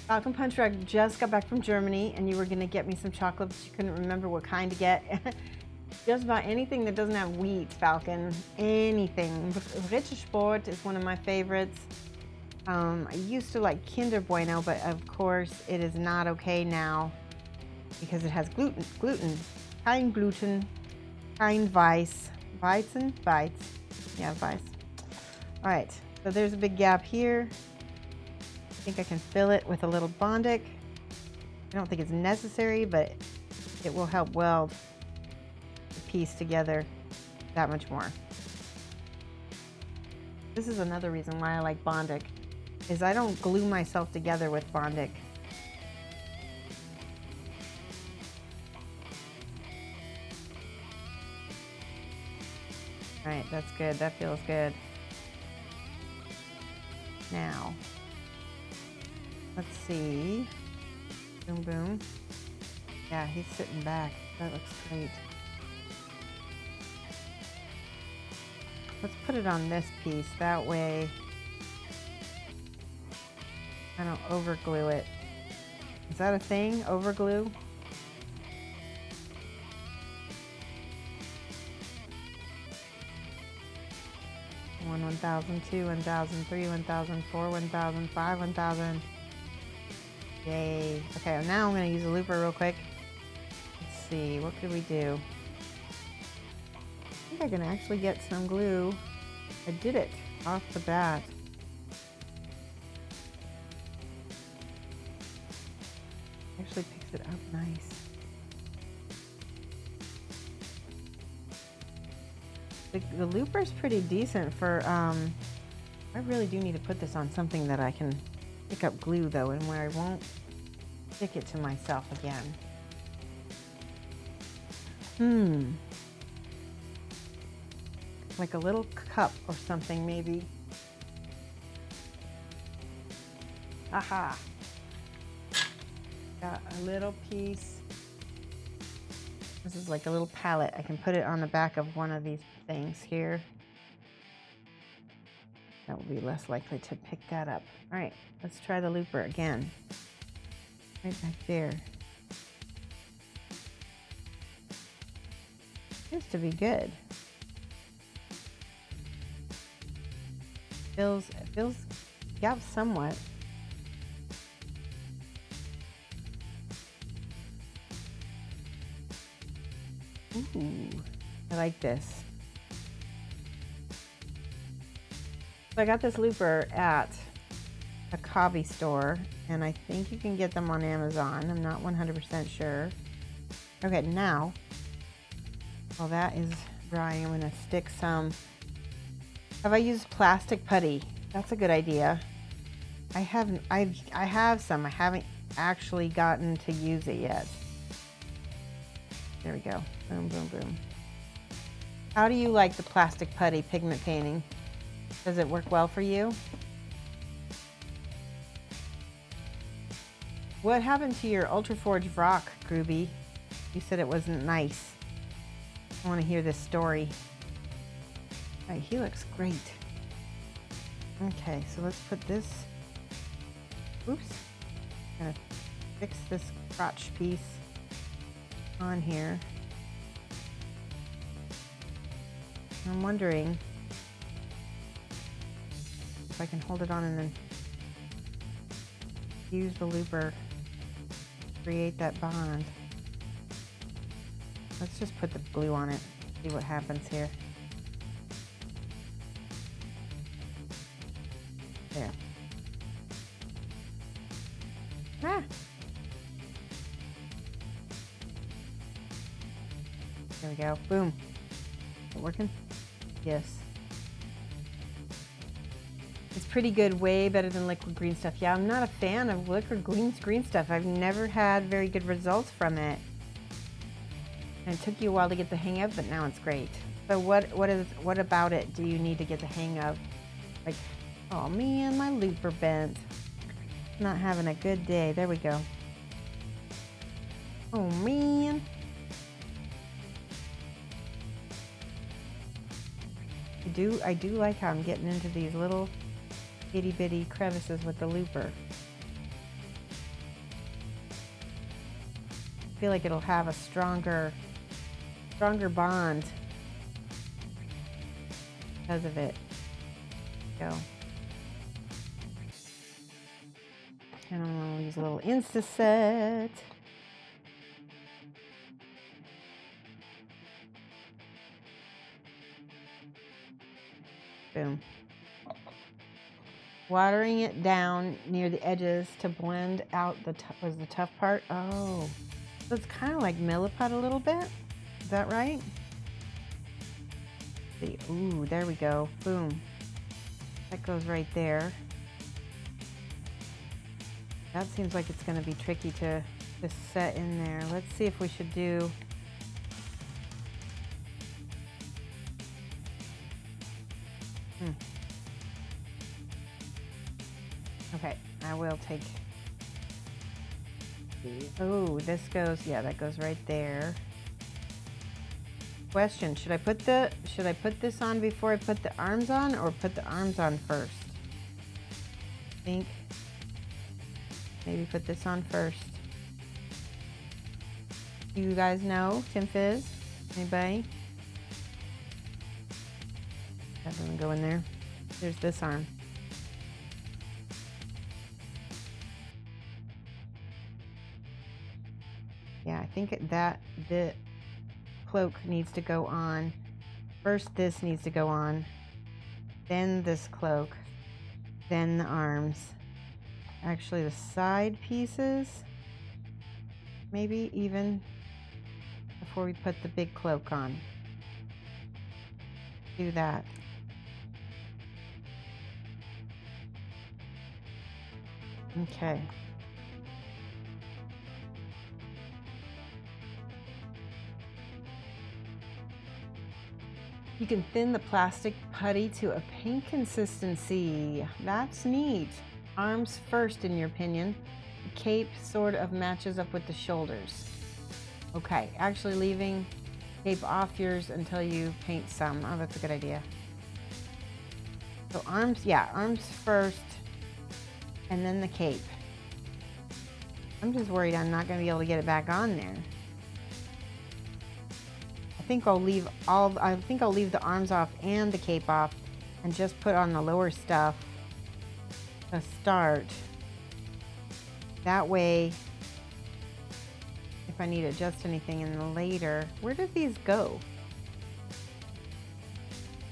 Falcon Punch Rug just got back from Germany and you were gonna get me some chocolate, but you couldn't remember what kind to get. Just about anything that doesn't have wheat, Falcon. Anything. Ritze Sport is one of my favorites. I used to like Kinder Bueno, but of course it is not okay now because it has gluten. Kein gluten, kein Weiss. Weizen? Weiz. Yeah, Weiss. All right, so there's a big gap here. I think I can fill it with a little Bondic. I don't think it's necessary, but it will help weld the piece together that much more. This is another reason why I like Bondic, is I don't glue myself together with Bondic. All right, that's good. That feels good. Now, let's see. Boom, boom. Yeah, he's sitting back. That looks great. Let's put it on this piece. That way I don't over glue it. Is that a thing? Over glue? One 1,000, 2 1,000, 3 1,000, 4 1,000, 5 1,000. Yay. Okay, now I'm going to use a looper real quick. Let's see, what could we do? I think I can actually get some glue. I did it off the bat. Actually picks it up nice. The looper's pretty decent for, I really do need to put this on something that I can pick up glue though, and where I won't stick it to myself again. Like a little cup or something maybe. Aha! Got a little piece. This is like a little palette. I can put it on the back of one of these things here. That will be less likely to pick that up. All right, let's try the looper again. Right back there. Seems to be good. Feels gaps somewhat. Ooh, I like this. So I got this looper at a Cobby store, and I think you can get them on Amazon. I'm not 100% sure. Okay, now, while that is drying, I'm gonna stick some. Have I used plastic putty? That's a good idea. I have some. I haven't actually gotten to use it yet. There we go. Boom, boom, boom. How do you like the plastic putty pigment painting? Does it work well for you? What happened to your Ultraforge rock, Groovy? You said it wasn't nice. I want to hear this story. All right, he looks great. Okay, so let's put this. Oops. I'm gonna fix this crotch piece on here. I'm wondering if I can hold it on and then use the looper to create that bond. Let's just put the glue on it, see what happens here. There. Ah. There we go. Boom. Is it working? Yes. It's pretty good, way better than liquid green stuff. Yeah, I'm not a fan of liquid green stuff. I've never had very good results from it. And it took you a while to get the hang of, but now it's great. So what about it do you need to get the hang of? Like, oh man, my looper bent. Not having a good day. There we go. Oh man. I do like how I'm getting into these little itty bitty crevices with the looper. I feel like it'll have a stronger bond because of it. Go. And I'm gonna use a little Insta-Set. Boom. Watering it down near the edges to blend out the tough part. Oh, so it's kind of like milliput a little bit. Is that right? See, ooh, there we go. Boom. That goes right there. That seems like it's going to be tricky to set in there. Let's see if we should do. Okay, I will take. Oh, this goes. Yeah, that goes right there. Question: should I put this on before I put the arms on, or put the arms on first? I think maybe put this on first. You guys know, Tim Fizz? Anybody? That doesn't go in there. There's this arm. Yeah, I think that the cloak needs to go on. First this needs to go on, then this cloak, then the arms. Actually the side pieces, maybe even before we put the big cloak on. Do that. Okay. You can thin the plastic putty to a paint consistency. That's neat. Arms first, in your opinion. The cape sort of matches up with the shoulders. Okay, actually leaving cape off yours until you paint some. Oh, that's a good idea. So arms, yeah, arms first, and then the cape. I'm just worried I'm not gonna be able to get it back on there. I think I'll leave the arms off and the cape off and just put on the lower stuff to start. That way, if I need to adjust anything in the later, where did these go?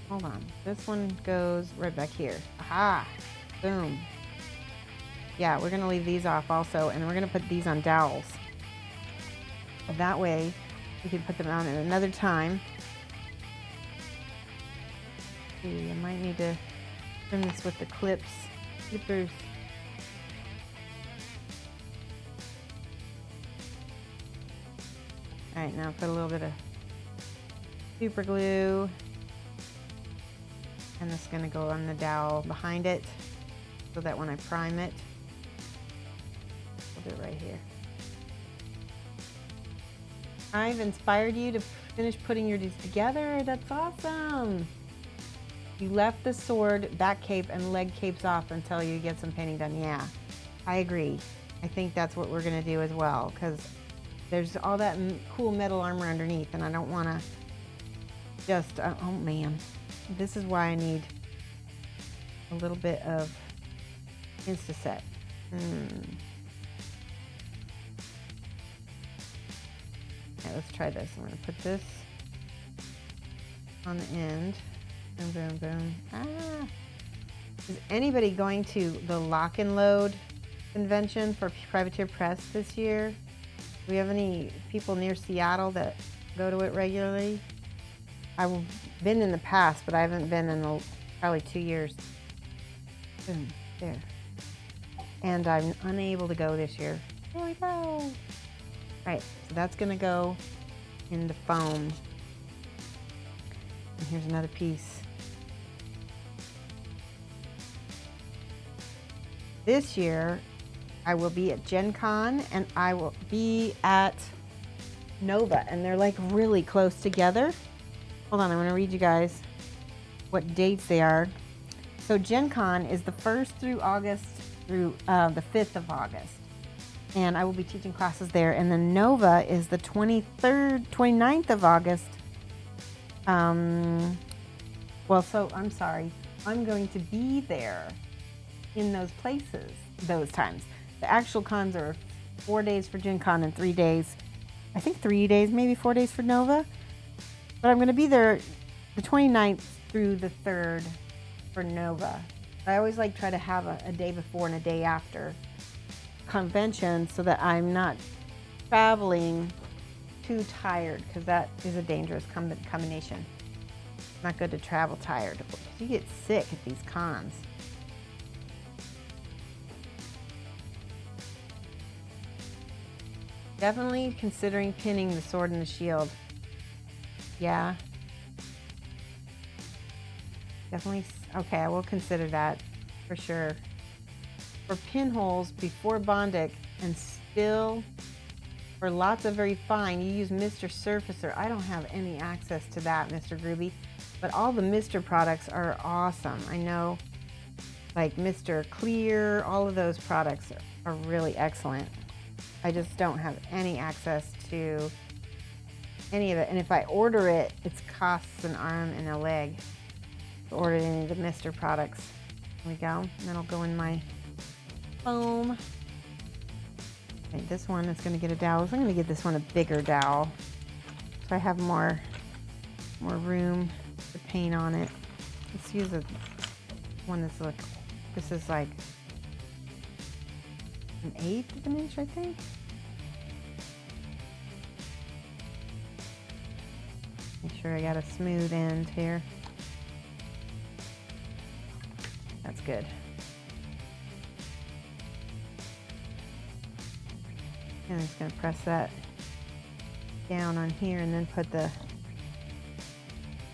Hold on, this one goes right back here. Aha, boom. Yeah, we're gonna leave these off also, and we're gonna put these on dowels. That way, we can put them on at another time. See, I might need to trim this with the clippers. All right, now put a little bit of super glue, and this is going to go on the dowel behind it, so that when I prime it, I'll do it right here. I've inspired you to finish putting your these together. That's awesome. You left the sword, back cape, and leg capes off until you get some painting done. Yeah, I agree. I think that's what we're gonna do as well, because there's all that cool metal armor underneath, and I don't wanna just, oh man. This is why I need a little bit of Insta-Set. Okay, let's try this. I'm gonna put this on the end. Boom, boom, boom. Ah! Is anybody going to the Lock and Load convention for Privateer Press this year? Do we have any people near Seattle that go to it regularly? I've been in the past, but I haven't been in probably 2 years. Boom, there. And I'm unable to go this year. There we go. Right, so that's gonna go in the foam. And here's another piece. This year, I will be at Gen Con and I will be at Nova, and they're like really close together. Hold on, I'm gonna read you guys what dates they are. So Gen Con is the 1st through August through the 5th of August. And I will be teaching classes there. And then Nova is the 23rd, 29th of August. Well, so I'm sorry. I'm going to be there in those places, those times. The actual cons are 4 days for Gen Con and 3 days, I think 3 days, maybe 4 days for Nova. But I'm going to be there the 29th through the 3rd for Nova. I always like try to have a day before and a day after convention so that I'm not traveling too tired, because that is a dangerous combination. It's not good to travel tired. You get sick at these cons. Definitely considering pinning the sword and the shield. Yeah. Definitely. Okay, I will consider that for sure. For pinholes before Bondic and still for lots of very fine, you use Mr. Surfacer. I don't have any access to that, Mr. Groovy, but all the Mr. products are awesome. I know, like Mr. Clear, all of those products are really excellent. I just don't have any access to any of it. And if I order it, it costs an arm and a leg to order any of the Mr. products. There we go. And then I'll go in my foam. Okay, this one is going to get a dowel. So I'm going to give this one a bigger dowel, so I have more room to paint on it. Let's use a one that's like, this is like an 1/8 of an inch, I think. Make sure I got a smooth end here. That's good. And I'm just going to press that down on here and then put the,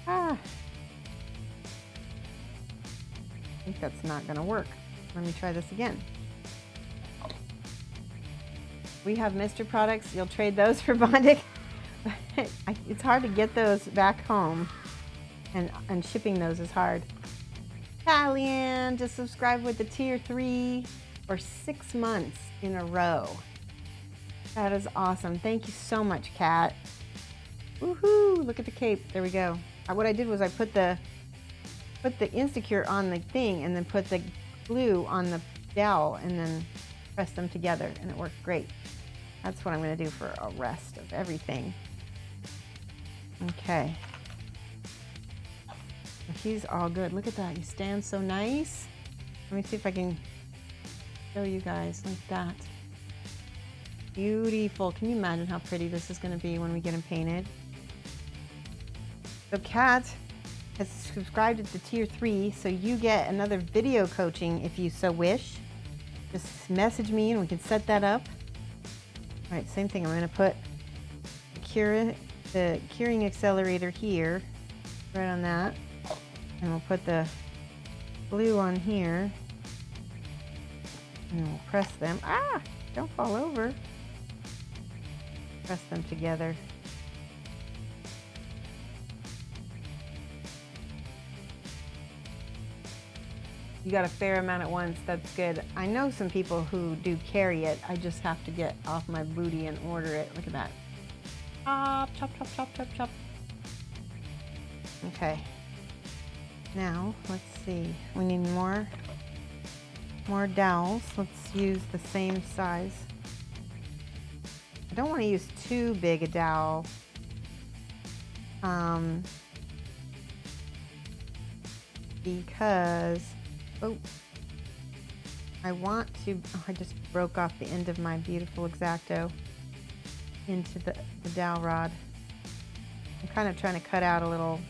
I think that's not going to work. Let me try this again. We have Mr. products. You'll trade those for Bondic. It's hard to get those back home, and shipping those is hard. Italian, just subscribe with the tier 3 for 6 months in a row. That is awesome. Thank you so much, Kat. Woohoo! Look at the cape. There we go. What I did was I put the Insecure on the thing and then put the glue on the dowel and then press them together, and it worked great. That's what I'm going to do for a rest of everything. Okay. He's all good. Look at that. He stands so nice. Let me see if I can show you guys like that. Beautiful. Can you imagine how pretty this is going to be when we get him painted? So Kat has subscribed to tier 3, so you get another video coaching if you so wish. Just message me and we can set that up. All right, same thing. I'm going to put the curing accelerator here, right on that. And we'll put the glue on here. And we'll press them. Ah! Don't fall over. Press them together. You got a fair amount at once. That's good. I know some people who do carry it. I just have to get off my booty and order it. Look at that. Chop, chop, chop, chop, chop, chop. Okay. Now, let's see. We need more dowels. Let's use the same size. I don't want to use too big a dowel. Because Oh, I want to, oh, I just broke off the end of my beautiful X-Acto into the dowel rod. I'm kind of trying to cut out a little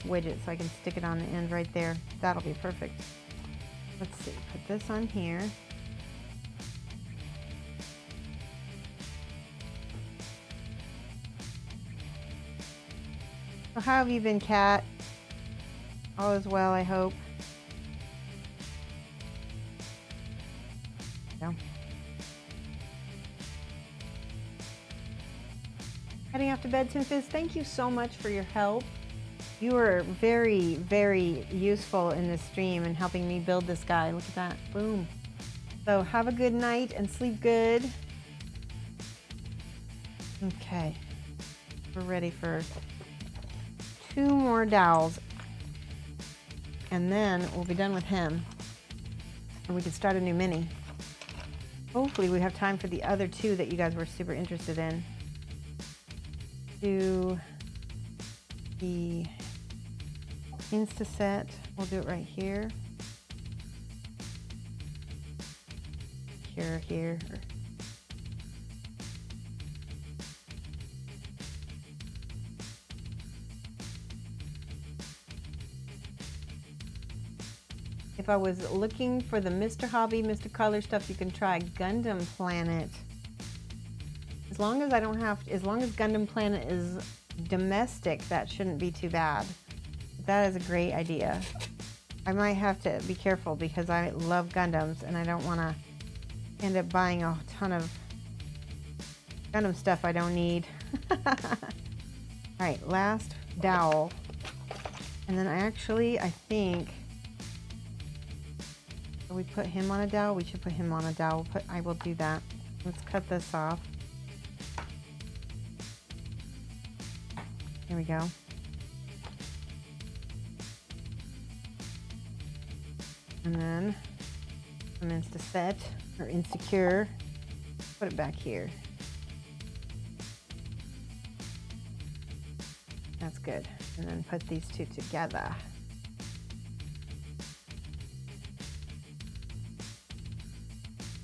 widget so I can stick it on the end right there. That'll be perfect. Let's see, put this on here. So how have you been, Kat? All is well, I hope. No. Heading off to bed, Tinfizz. Thank you so much for your help. You were very, very useful in this stream and helping me build this guy. Look at that. Boom. So have a good night and sleep good. Okay. We're ready for 2 more dowels. And then we'll be done with him. And we can start a new mini. Hopefully we have time for the other 2 that you guys were super interested in. Do the Insta set. We'll do it right here. Here. If I was looking for the Mr. Hobby, Mr. Color stuff, you can try Gundam Planet. As long as Gundam Planet is domestic, that shouldn't be too bad. That is a great idea. I might have to be careful because I love Gundams and I don't want to end up buying a ton of Gundam stuff I don't need. Alright, last dowel. And then I think we put him on a dowel. We should put him on a dowel. I will do that. Let's cut this off. Here we go. And then some Insta set or Insecure. Put it back here. That's good. And then put these 2 together.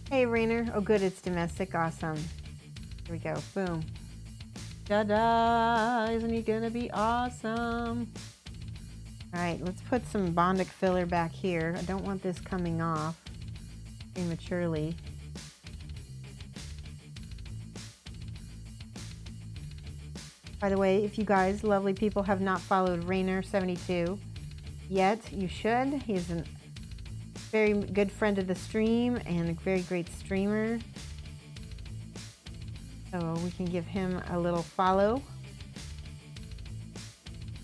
Hey, Rainer. Oh, good. It's domestic. Awesome. Here we go. Boom. Ta-da! Isn't he gonna be awesome? Alright, let's put some Bondic filler back here. I don't want this coming off prematurely. By the way, if you guys, lovely people, have not followed Rainer72 yet, you should. He's a very good friend of the stream and a very great streamer. So we can give him a little follow.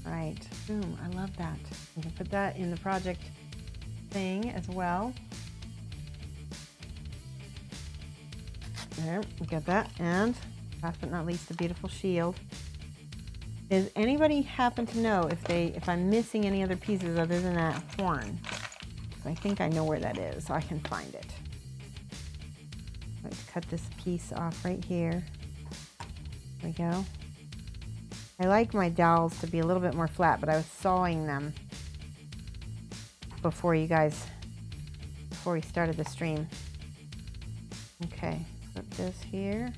All right, boom, I love that. We can put that in the project thing as well. There, we got that. And last but not least, the beautiful shield. Does anybody happen to know if I'm missing any other pieces other than that horn? I think I know where that is, so I can find it. Let's cut this piece off right here. There we go. I like my dowels to be a little bit more flat, but I was sawing them before we started the stream. Okay, put this here.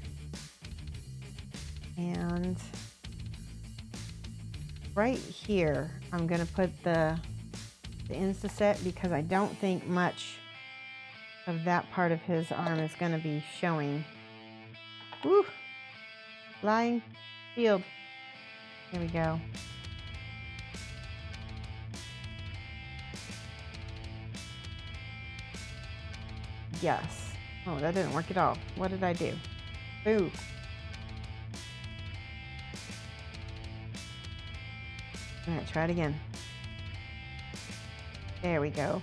And right here, I'm gonna put the Insta set because I don't think much of that part of his arm is gonna be showing. Woo! Flying shield. Here we go. Yes. Oh, that didn't work at all. What did I do? Boo. All right, try it again. There we go.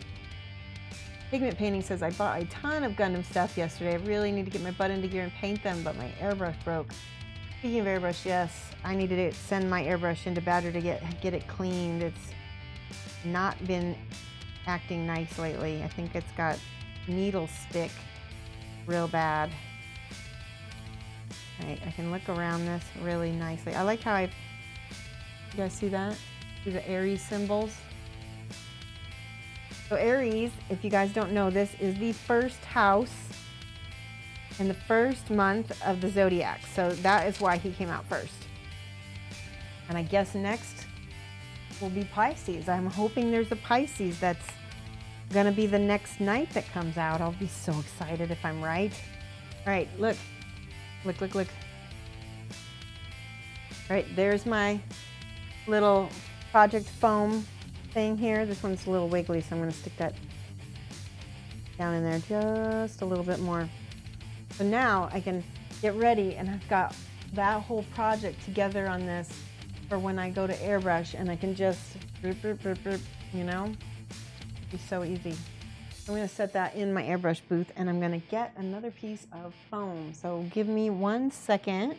Pigment Painting says, I bought a ton of Gundam stuff yesterday. I really need to get my butt into gear and paint them, but my airbrush broke. Speaking of airbrush, yes, I need to send my airbrush into Badger to get it cleaned. It's not been acting nice lately. I think it's got needle stick real bad. All right, I can look around this really nicely. I like how you guys see that? See the Aries symbols? So Aries, if you guys don't know, this is the first house in the first month of the zodiac. So that is why he came out first. And I guess next will be Pisces. I'm hoping there's a Pisces that's gonna be the next night that comes out. I'll be so excited if I'm right. All right, look. Look, look, look. All right, there's my little project foam thing here. This one's a little wiggly, so I'm gonna stick that down in there just a little bit more. So now I can get ready, and I've got that whole project together on this for when I go to airbrush, and I can just, you know, it'd be so easy. I'm gonna set that in my airbrush booth, and I'm gonna get another piece of foam. So give me 1 second.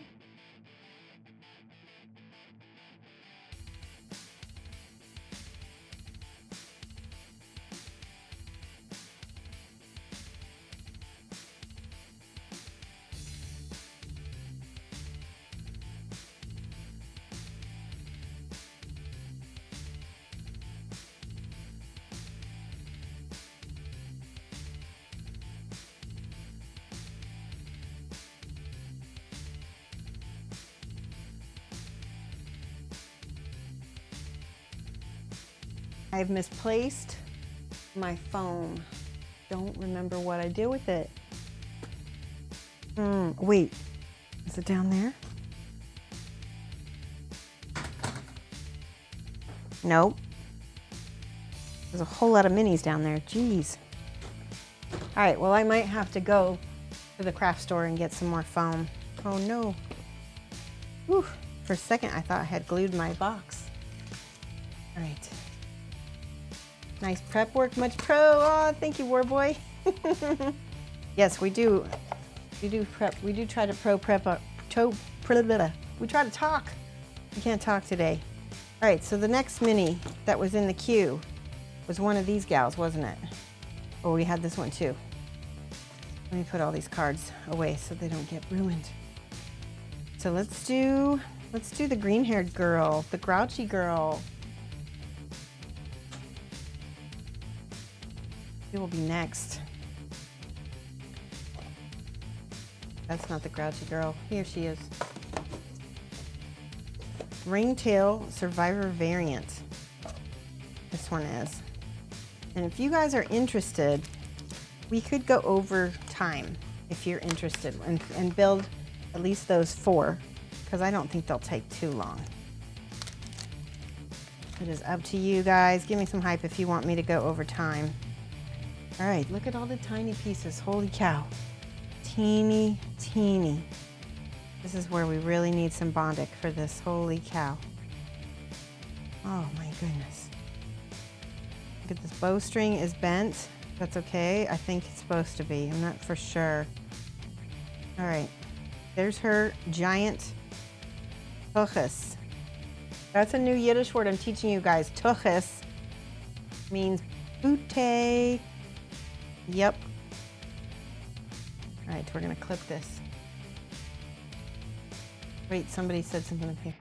I've misplaced my foam. Don't remember what I did with it. Wait, is it down there? Nope. There's a whole lot of minis down there, jeez. All right, well, I might have to go to the craft store and get some more foam. Oh no. Whew. For a second, I thought I had glued my box. All right. Nice prep work, much pro. Oh, thank you, Warboy. Yes, we do prep. We do try to prep. We try to talk. We can't talk today. All right, so the next mini that was in the queue was one of these gals, wasn't it? Oh, we had this one too. Let me put all these cards away so they don't get ruined. So let's do the green-haired girl, the grouchy girl. She will be next. That's not the grouchy girl. Here she is. Ringtail Survivor variant. This one is. And if you guys are interested, we could go over time if you're interested and build at least those 4, because I don't think they'll take too long. It is up to you guys. Give me some hype if you want me to go over time. All right, look at all the tiny pieces. Holy cow. Teeny, teeny. This is where we really need some Bondic for this. Holy cow. Oh my goodness. Look at this bowstring is bent. That's okay. I think it's supposed to be. I'm not for sure. All right. There's her giant tuchus. That's a new Yiddish word I'm teaching you guys. Tuchus means booty. Yep. All right, we're gonna clip this. Wait, somebody said something up here.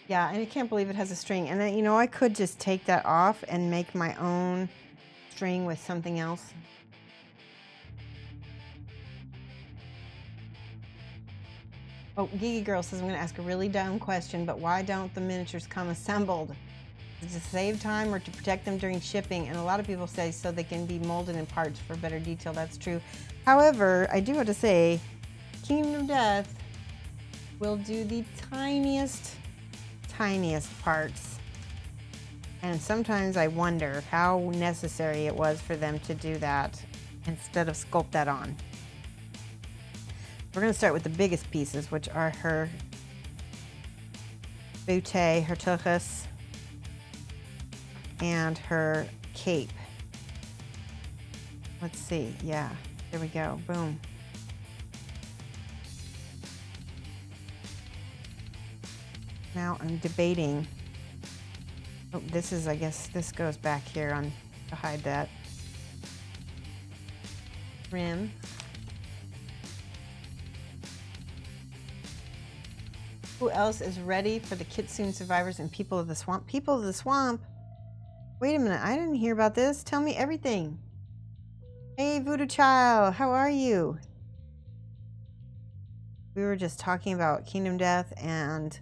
Yeah, and I can't believe it has a string. And then, you know, I could just take that off and make my own string with something else. Oh, Gigi Girl says, I'm gonna ask a really dumb question, but why don't the miniatures come assembled? To save time or to protect them during shipping? And a lot of people say so they can be molded in parts for better detail. That's true. However, I do have to say, Kingdom of Death will do the tiniest parts. And sometimes I wonder how necessary it was for them to do that instead of sculpt that on. We're gonna start with the biggest pieces, which are her bootay, her tuchus, and her cape. Let's see, yeah, there we go, boom. Now I'm debating, oh, this is, I guess this goes back here on to hide that rim. Who else is ready for the Kitsune Survivors and People of the Swamp? People of the Swamp. Wait a minute. I didn't hear about this. Tell me everything. Hey, Voodoo Child. How are you? We were just talking about Kingdom Death, and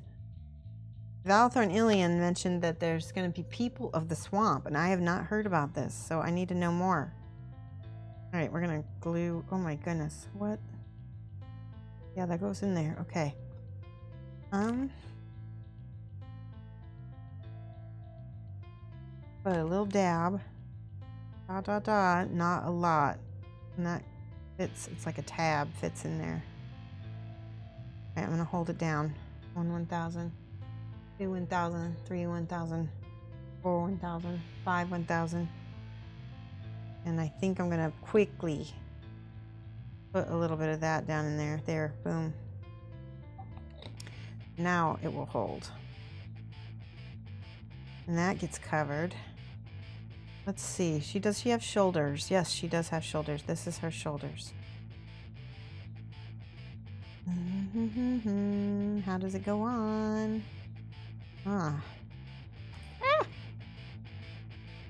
Valthorn Ilian mentioned that there's going to be people of the swamp, and I have not heard about this, so I need to know more. All right, we're going to glue. Oh my goodness. What? Yeah, that goes in there. Okay. Put a little dab. Not a lot. And that fits. It's like a tab fits in there. Okay, I'm going to hold it down. 1 1,000. 2 1,000. 3 1,000. 4 1,000. 5 1,000. And I think I'm going to quickly put a little bit of that down in there. There. Boom. Now it will hold. And that gets covered. Let's see. Does she have shoulders? Yes, she does have shoulders. This is her shoulders. How does it go on? Ah.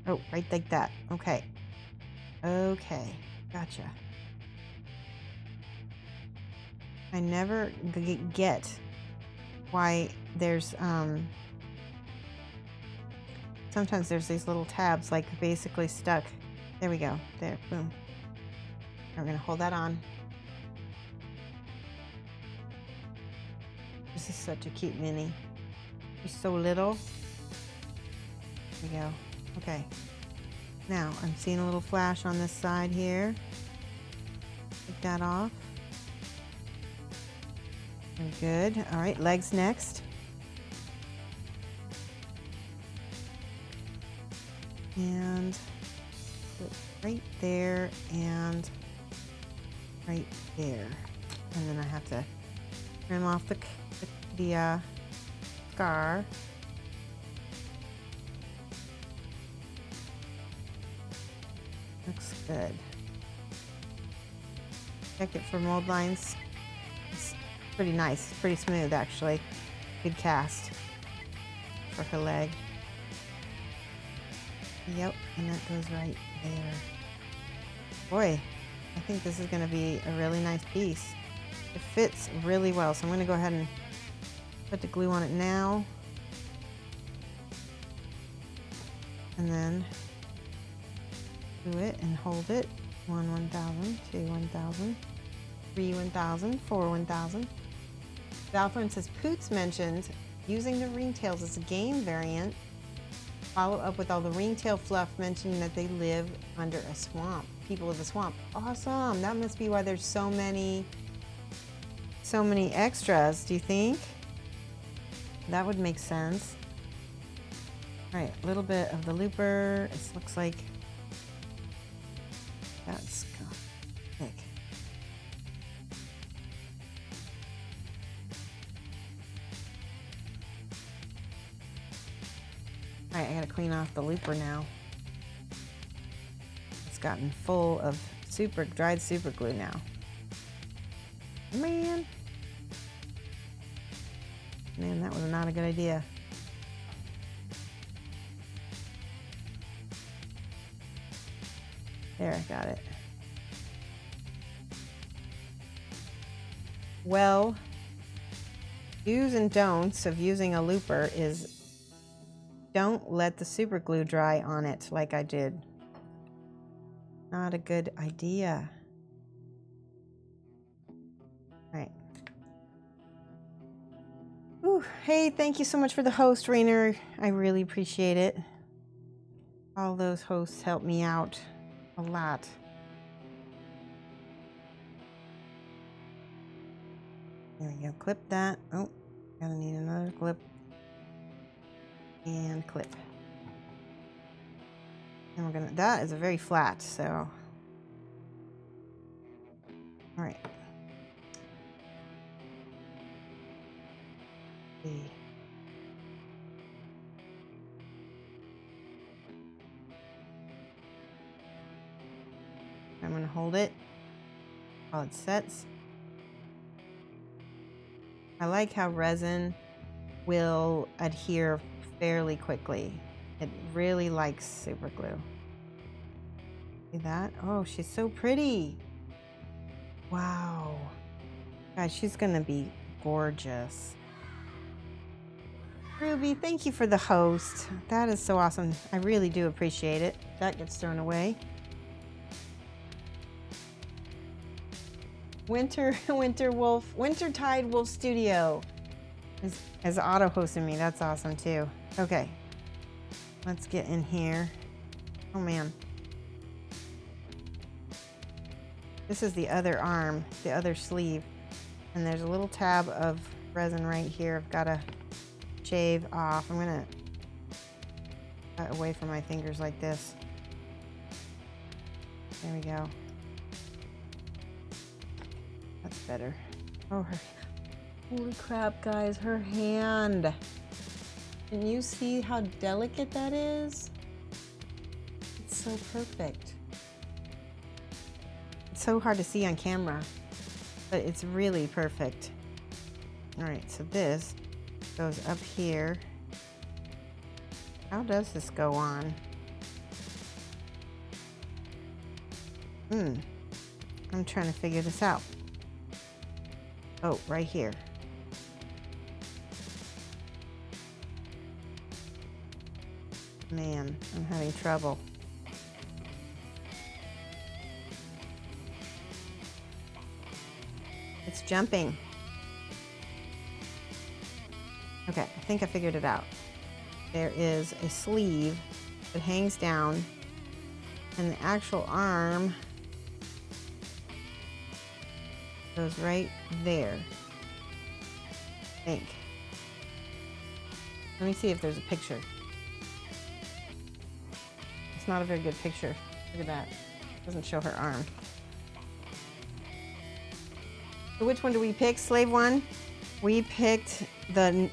Oh, right like that. Okay. Okay. Gotcha. I never get why there's sometimes there's these little tabs like basically stuck. There we go. There. Boom. We're gonna hold that on. This is such a cute mini. She's so little. There we go. Okay. Now I'm seeing a little flash on this side here. Take that off. Very good. All right, legs next. And put right there and right there. And then I have to trim off the scar. Looks good. Check it for mold lines. It's pretty nice, pretty smooth actually. Good cast for her leg. Yep, and that goes right there. Boy, I think this is going to be a really nice piece. It fits really well, so I'm going to go ahead and put the glue on it now. And then glue it and hold it. 1 1,000, 2 1,000, 3 1,000, 4 1,000. Valthorn says, Poots mentioned using the ringtails as a game variant. Follow up with all the ringtail fluff mentioning that they live under a swamp. People of the swamp. Awesome. That must be why there's so many extras, do you think? That would make sense. All right, a little bit of the looper. It looks like that's thick. All right, I gotta clean off the looper now. It's gotten full of dried super glue now. Man, that was not a good idea. There, I got it. Well, do's and don'ts of using a looper is don't let the super glue dry on it like I did. Not a good idea. All right. Ooh, hey, thank you so much for the host, Rainer. I really appreciate it. All those hosts help me out a lot. There we go. Clip that. Oh, gotta need another clip. And clip. And we're gonna, that is a very flat, so. All right. See. I'm gonna hold it while it sets. I like how resin will adhere fairly quickly. It really likes super glue. See that? Oh, she's so pretty. Wow. Guys, she's gonna be gorgeous. Ruby, thank you for the host. That is so awesome. I really do appreciate it. That gets thrown away. Wintertide Wolf Studio is auto-hosting me. That's awesome too. Okay, let's get in here. Oh man. This is the other arm, the other sleeve. And there's a little tab of resin right here. I've got to shave off. I'm gonna cut away from my fingers like this. There we go. That's better. Oh, holy crap, guys, her hand. Can you see how delicate that is? It's so perfect. It's so hard to see on camera, but it's really perfect. All right, so this goes up here. How does this go on? I'm trying to figure this out. Oh, right here. Man, I'm having trouble. It's jumping. Okay, I think I figured it out. There is a sleeve that hangs down, and the actual arm goes right there, I think. Let me see if there's a picture. It's not a very good picture. Look at that. It doesn't show her arm. So which one do we pick? Slave one? We picked the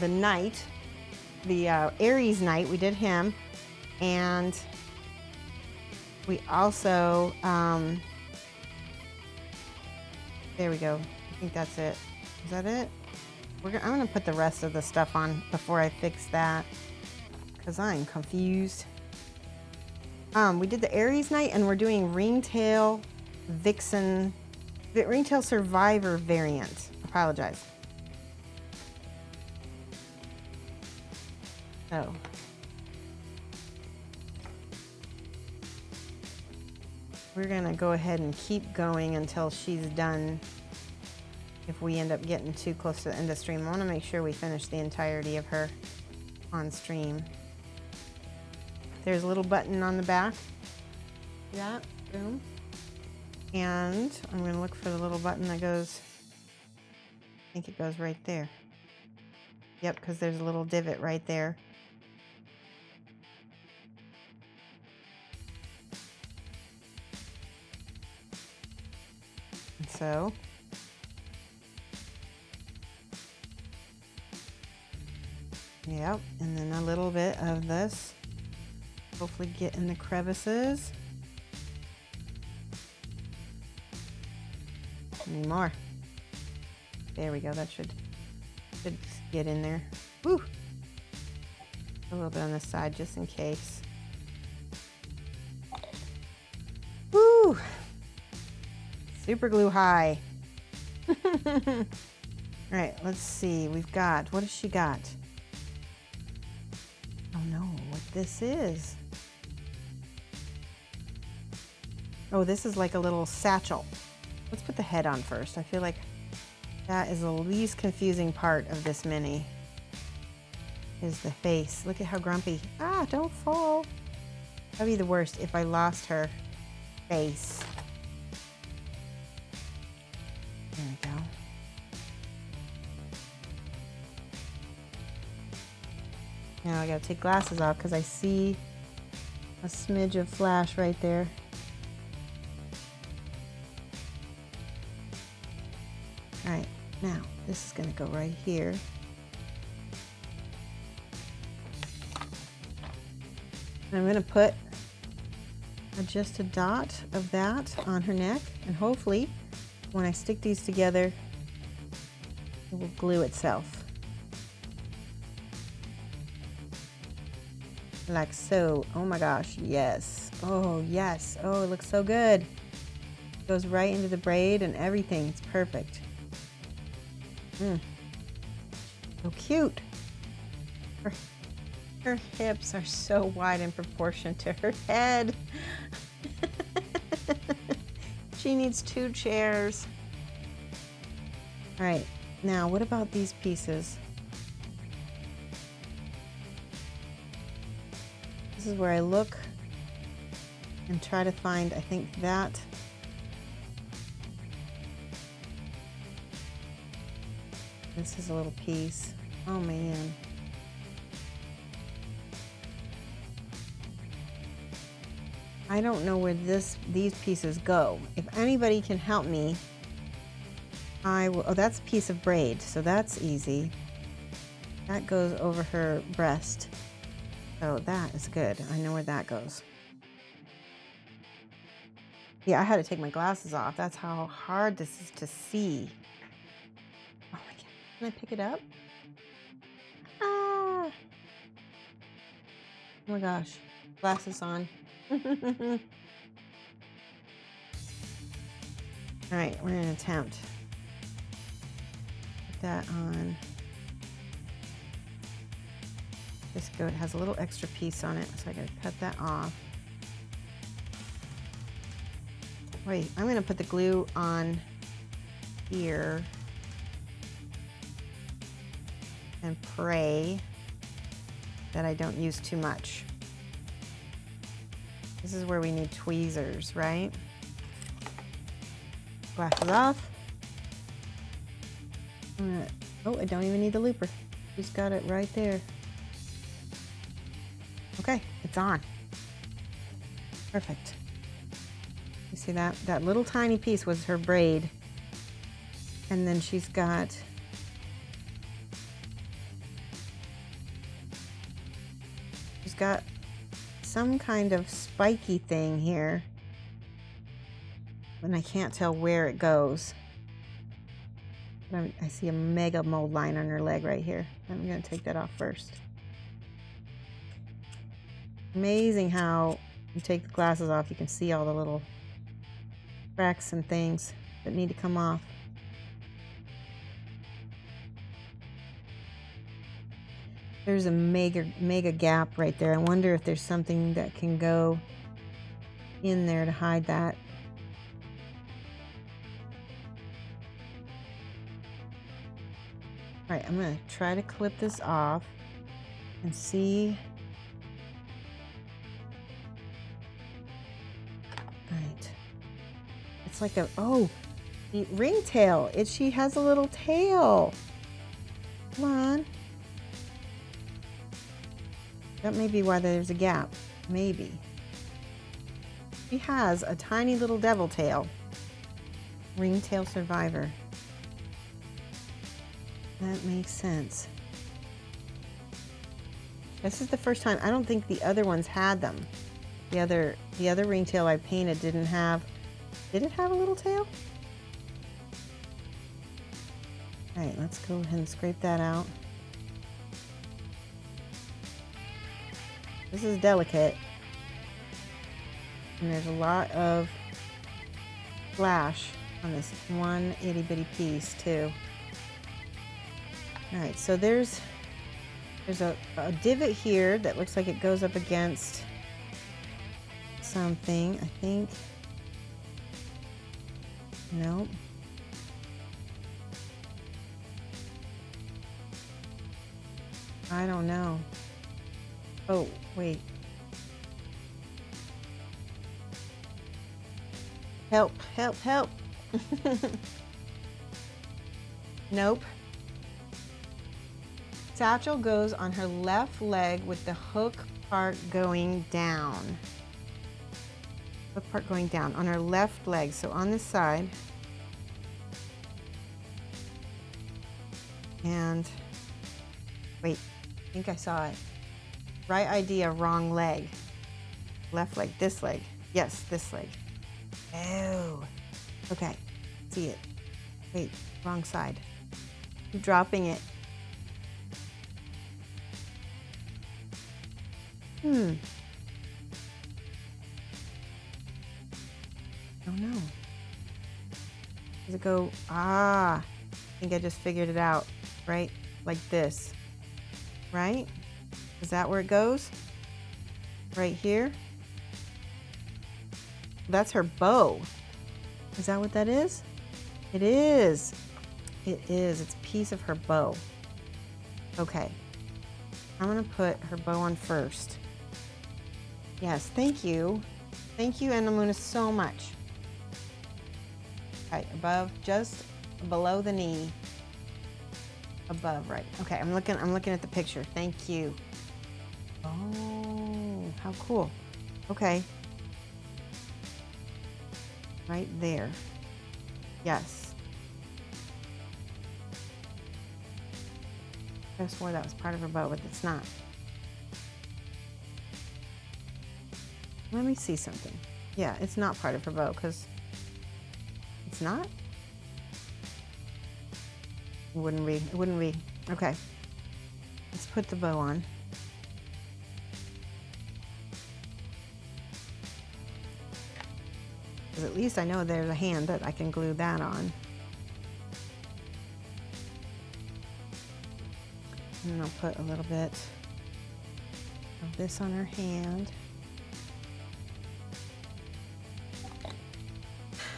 knight, the Aries knight. We did him, and we also there we go. I think that's it. Is that it? I'm gonna put the rest of the stuff on before I fix that, because I'm confused. We did the Aries knight, and we're doing ringtail vixen, the ringtail survivor variant. Apologize. So we're gonna go ahead and keep going until she's done. If we end up getting too close to the end of stream, I want to make sure we finish the entirety of her on stream. There's a little button on the back. See that? Boom. And I'm going to look for the little button that goes, I think it goes right there. Yep, because there's a little divot right there. And so yep, and then a little bit of this. Hopefully get in the crevices. Any more? There we go. That should get in there. Woo! A little bit on this side just in case. Woo! Super glue high. All right, let's see. We've got, what has she got? Oh no, what this is. Oh, this is like a little satchel. Let's put the head on first. I feel like that is the least confusing part of this mini, is the face. Look at how grumpy. Ah, don't fall. That'd be the worst if I lost her face. There we go. Now I gotta take glasses off because I see a smidge of flash right there. All right, now this is gonna go right here. And I'm gonna put just a dot of that on her neck, and hopefully when I stick these together, it will glue itself. like so. Oh my gosh, yes. Oh, yes. Oh, it looks so good. Goes right into the braid and everything. It's perfect. So cute. Her hips are so wide in proportion to her head. She needs 2 chairs. All right, now what about these pieces? This is where I look and try to find, I think that. This is a little piece. Oh man. I don't know where these pieces go. If anybody can help me, I will. Oh, that's a piece of braid, so that's easy. That goes over her breast. So that is good. I know where that goes. Yeah, I had to take my glasses off. That's how hard this is to see. Oh my God. Can I pick it up? Ah. Oh my gosh. Glasses on. All right, we're going to attempt. Put that on. This goat has a little extra piece on it, so I got to cut that off. Wait, I'm going to put the glue on here and pray that I don't use too much. This is where we need tweezers, right? Glasses off. Oh, I don't even need the looper. Just got it right there. Okay, it's on. Perfect. You see that? That little tiny piece was her braid. And then she's got some kind of spiky thing here. And I can't tell where it goes. I see a mega mold line on her leg right here. I'm going to take that off first. Amazing how you take the glasses off, you can see all the little cracks and things that need to come off. There's a mega gap right there. I wonder if there's something that can go in there to hide that. All right, I'm going to try to clip this off and see. Right. It's like a, oh, the ringtail. She has a little tail. Come on. That may be why there's a gap. Maybe. She has a tiny little devil tail. Ringtail survivor. That makes sense. This is the first time. I don't think the other ones had them. The other ringtail I painted didn't have. Did it have a little tail? All right, let's go ahead and scrape that out. This is delicate. And there's a lot of flash on this one itty bitty piece too. All right, so there's a divot here that looks like it goes up against something, I think. Nope. I don't know. Oh, wait. Help, help, help. Nope. Satchel goes on her left leg with the hook part going down. Hook part going down on her left leg. So on this side. And wait, I think I saw it. Right idea, wrong leg. Left leg, this leg. Yes, this leg. Oh, okay, see it. Wait, wrong side. I'm dropping it. Oh no. Does it go? Ah, I think I just figured it out, right? Like this, right? Is that where it goes? Right here? That's her bow. Is that what that is? It is. It is. It's a piece of her bow. Okay. I'm going to put her bow on first. Yes, thank you. Thank you, Enamuna, so much. Okay, above, just below the knee. Above, right. Okay, I'm looking at the picture. Thank you. Oh, how cool. Okay. Right there. Yes. I swore that was part of her bow, but it's not. Let me see something. Yeah, it's not part of her bow because it's not. It wouldn't be. It wouldn't be. Okay. Let's put the bow on. Because at least I know there's a hand that I can glue that on. And then I'll put a little bit of this on her hand.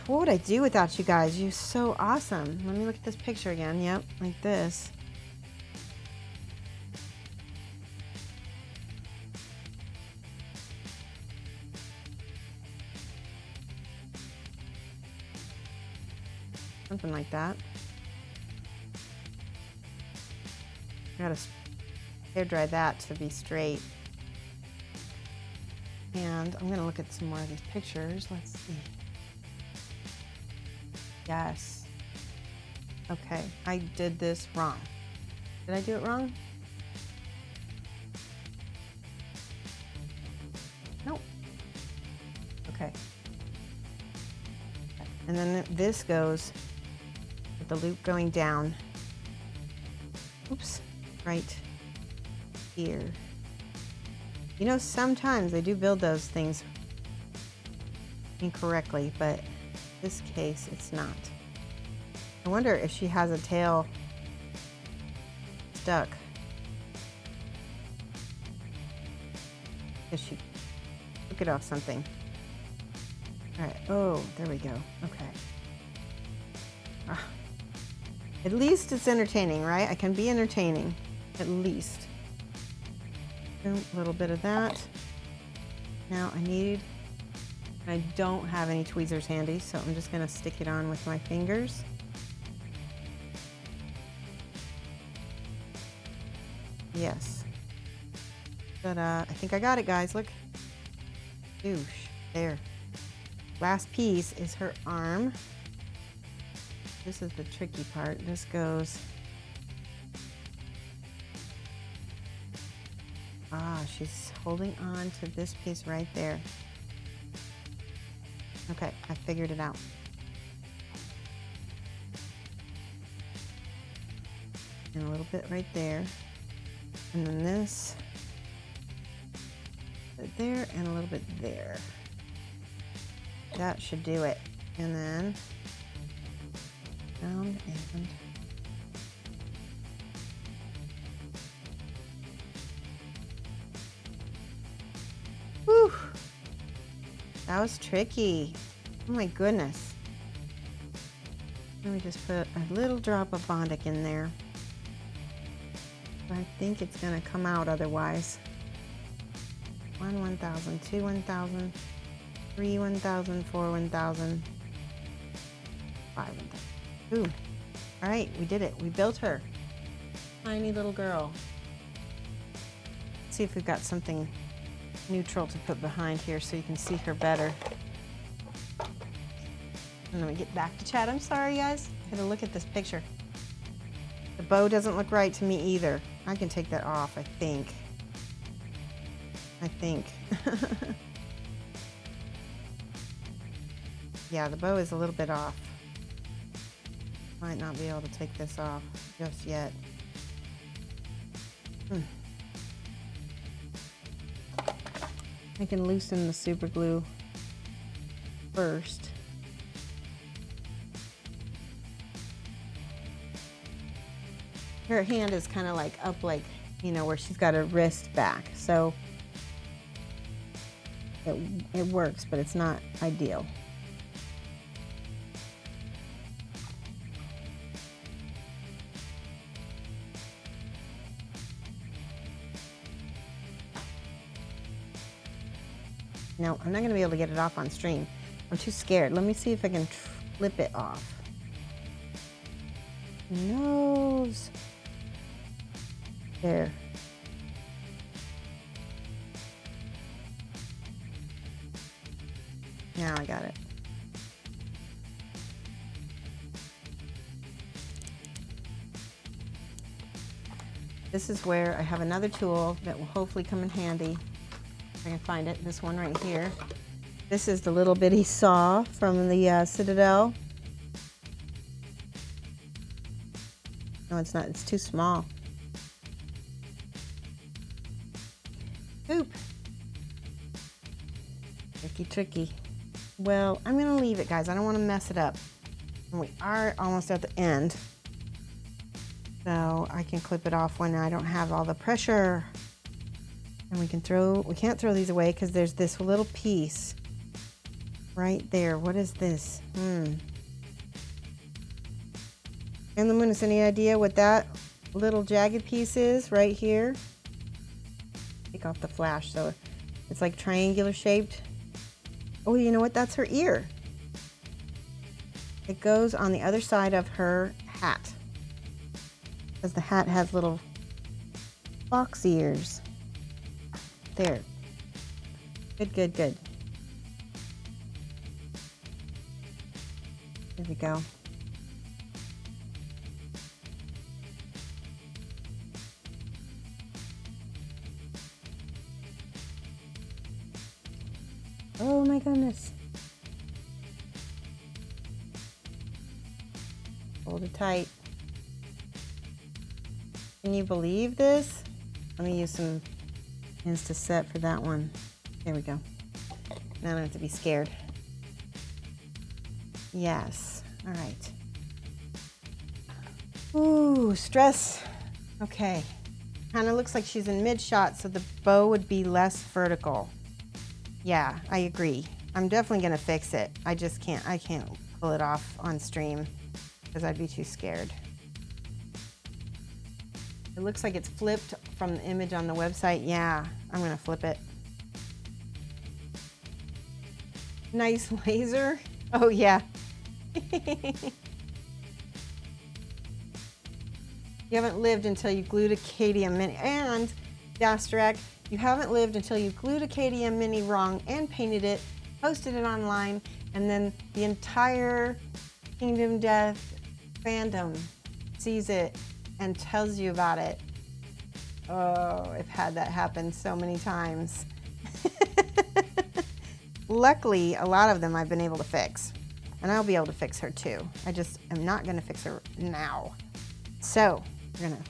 What would I do without you guys? You're so awesome. Let me look at this picture again. Yep, like this. Something like that. I gotta hair dry that to be straight. And I'm gonna look at some more of these pictures. Let's see. Yes. Okay, I did this wrong. Did I do it wrong? Nope. Okay. And then this goes with the loop going down. Oops, right here. You know, sometimes they do build those things incorrectly, but in this case, it's not. I wonder if she has a tail stuck. If she took it off something. All right, oh, there we go, okay. At least it's entertaining, right? I can be entertaining, at least. Boom, a little bit of that. Now I don't have any tweezers handy, so I'm just gonna stick it on with my fingers. Yes. Ta-da, I think I got it, guys, look. Oosh, there. Last piece is her arm. This is the tricky part. This goes. Ah, she's holding on to this piece right there. Okay, I figured it out. And a little bit right there. And then this. Right there and a little bit there. That should do it. And then down and whew. That was tricky. Oh my goodness. Let me just put a little drop of Bondic in there. I think it's gonna come out otherwise. 1 1,000, 2 1,000, 3 1,000, 4 1,000, 5 1,000. Ooh. All right, we did it. We built her. Tiny little girl. Let's see if we've got something neutral to put behind here so you can see her better. And let me get back to chat. I'm sorry, guys. I had to look at this picture. The bow doesn't look right to me either. I can take that off, I think. Yeah, the bow is a little bit off. Might not be able to take this off just yet. I can loosen the super glue first. Her hand is kind of like up, like, you know, where she's got her wrist back. So it works, but it's not ideal. No, I'm not going to be able to get it off on stream. I'm too scared. Let me see if I can flip it off. Nose. There. Now I got it. This is where I have another tool that will hopefully come in handy. If I can find it, this one right here. This is the little bitty saw from the Citadel. No, it's not, it's too small. Oop. Tricky, tricky. Well, I'm gonna leave it, guys. I don't wanna mess it up. And we are almost at the end. So I can clip it off when I don't have all the pressure. And we can't throw these away because there's this little piece right there. What is this? And the Moon, any idea what that little jagged piece is right here? Take off the flash so it's like triangular shaped. Oh, you know what? That's her ear. It goes on the other side of her hat, because the hat has little fox ears. There. Good, good, good. There we go. Oh my goodness. Hold it tight. Can you believe this? Let me use some Insta Set for that one. There we go. Now I don't have to be scared. Yes. All right. Ooh, stress. Okay. Kind of looks like she's in mid shot, so the bow would be less vertical. Yeah, I agree. I'm definitely gonna fix it. I just can't, I can't pull it off on stream because I'd be too scared. It looks like it's flipped from the image on the website. Yeah, I'm gonna flip it. Nice laser. Oh yeah. You haven't lived until you glued a KDM Mini. And Dasterek, you haven't lived until you glued a KDM Mini wrong and painted it, posted it online, and then the entire Kingdom Death fandom sees it and tells you about it. Oh, I've had that happen so many times. Luckily, a lot of them I've been able to fix, and I'll be able to fix her too. I just am not gonna fix her now. So, we're gonna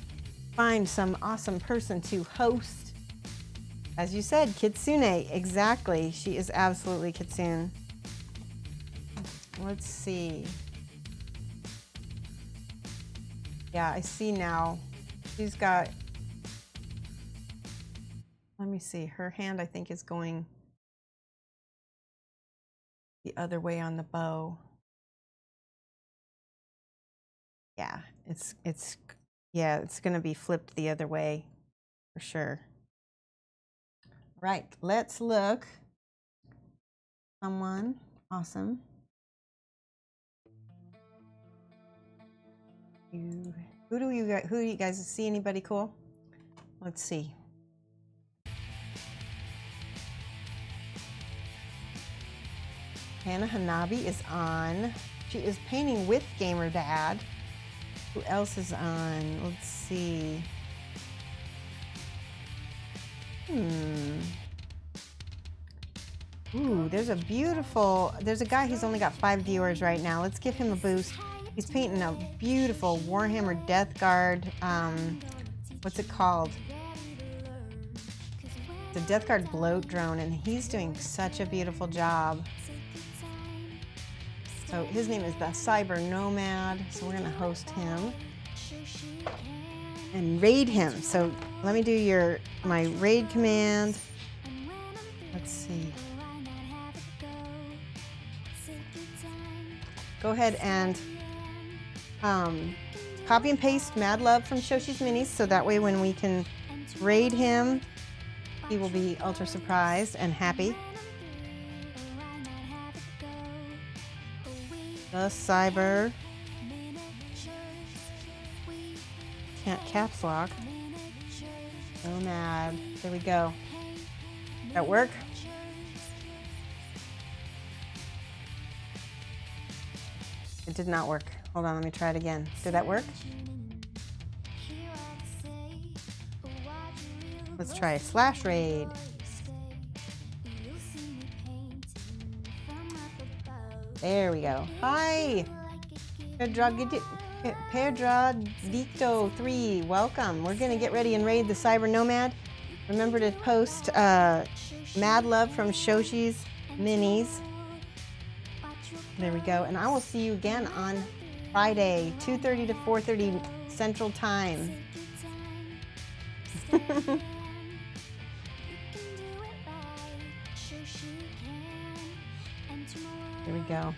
find some awesome person to host. As you said, Kitsune, exactly. She is absolutely Kitsune. Let's see. Yeah, I see now. She's got, let me see, her hand I think is going the other way on the bow. Yeah, it's gonna be flipped the other way for sure. Right, let's look. Someone awesome. Who do you guys see? Anybody cool? Let's see. Hannah Hanabi is on. She is painting with Gamer Dad. Who else is on? Let's see. Ooh, there's a guy who's only got 5 viewers right now. Let's give him a boost. He's painting a beautiful Warhammer Death Guard, what's it called? the Death Guard bloat drone, and he's doing such a beautiful job. So his name is the Cyber Nomad, so we're gonna host him and raid him. So let me do my raid command. Let's see. Go ahead and copy and paste Mad Love from Shoshie's Minis, so that way when we can raid him, he will be ultra surprised and happy. The Cyber. Can't caps lock. Nomad. There we go. That work? It did not work. Hold on, let me try it again. Did that work? Let's try slash raid. There we go. Hi! Pedradicto 3, welcome. We're gonna get ready and raid the Cyber Nomad. Remember to post Mad Love from Shoshie's Minis. There we go. And I will see you again on Friday, 2:30 to 4:30 Central Time. Here we go.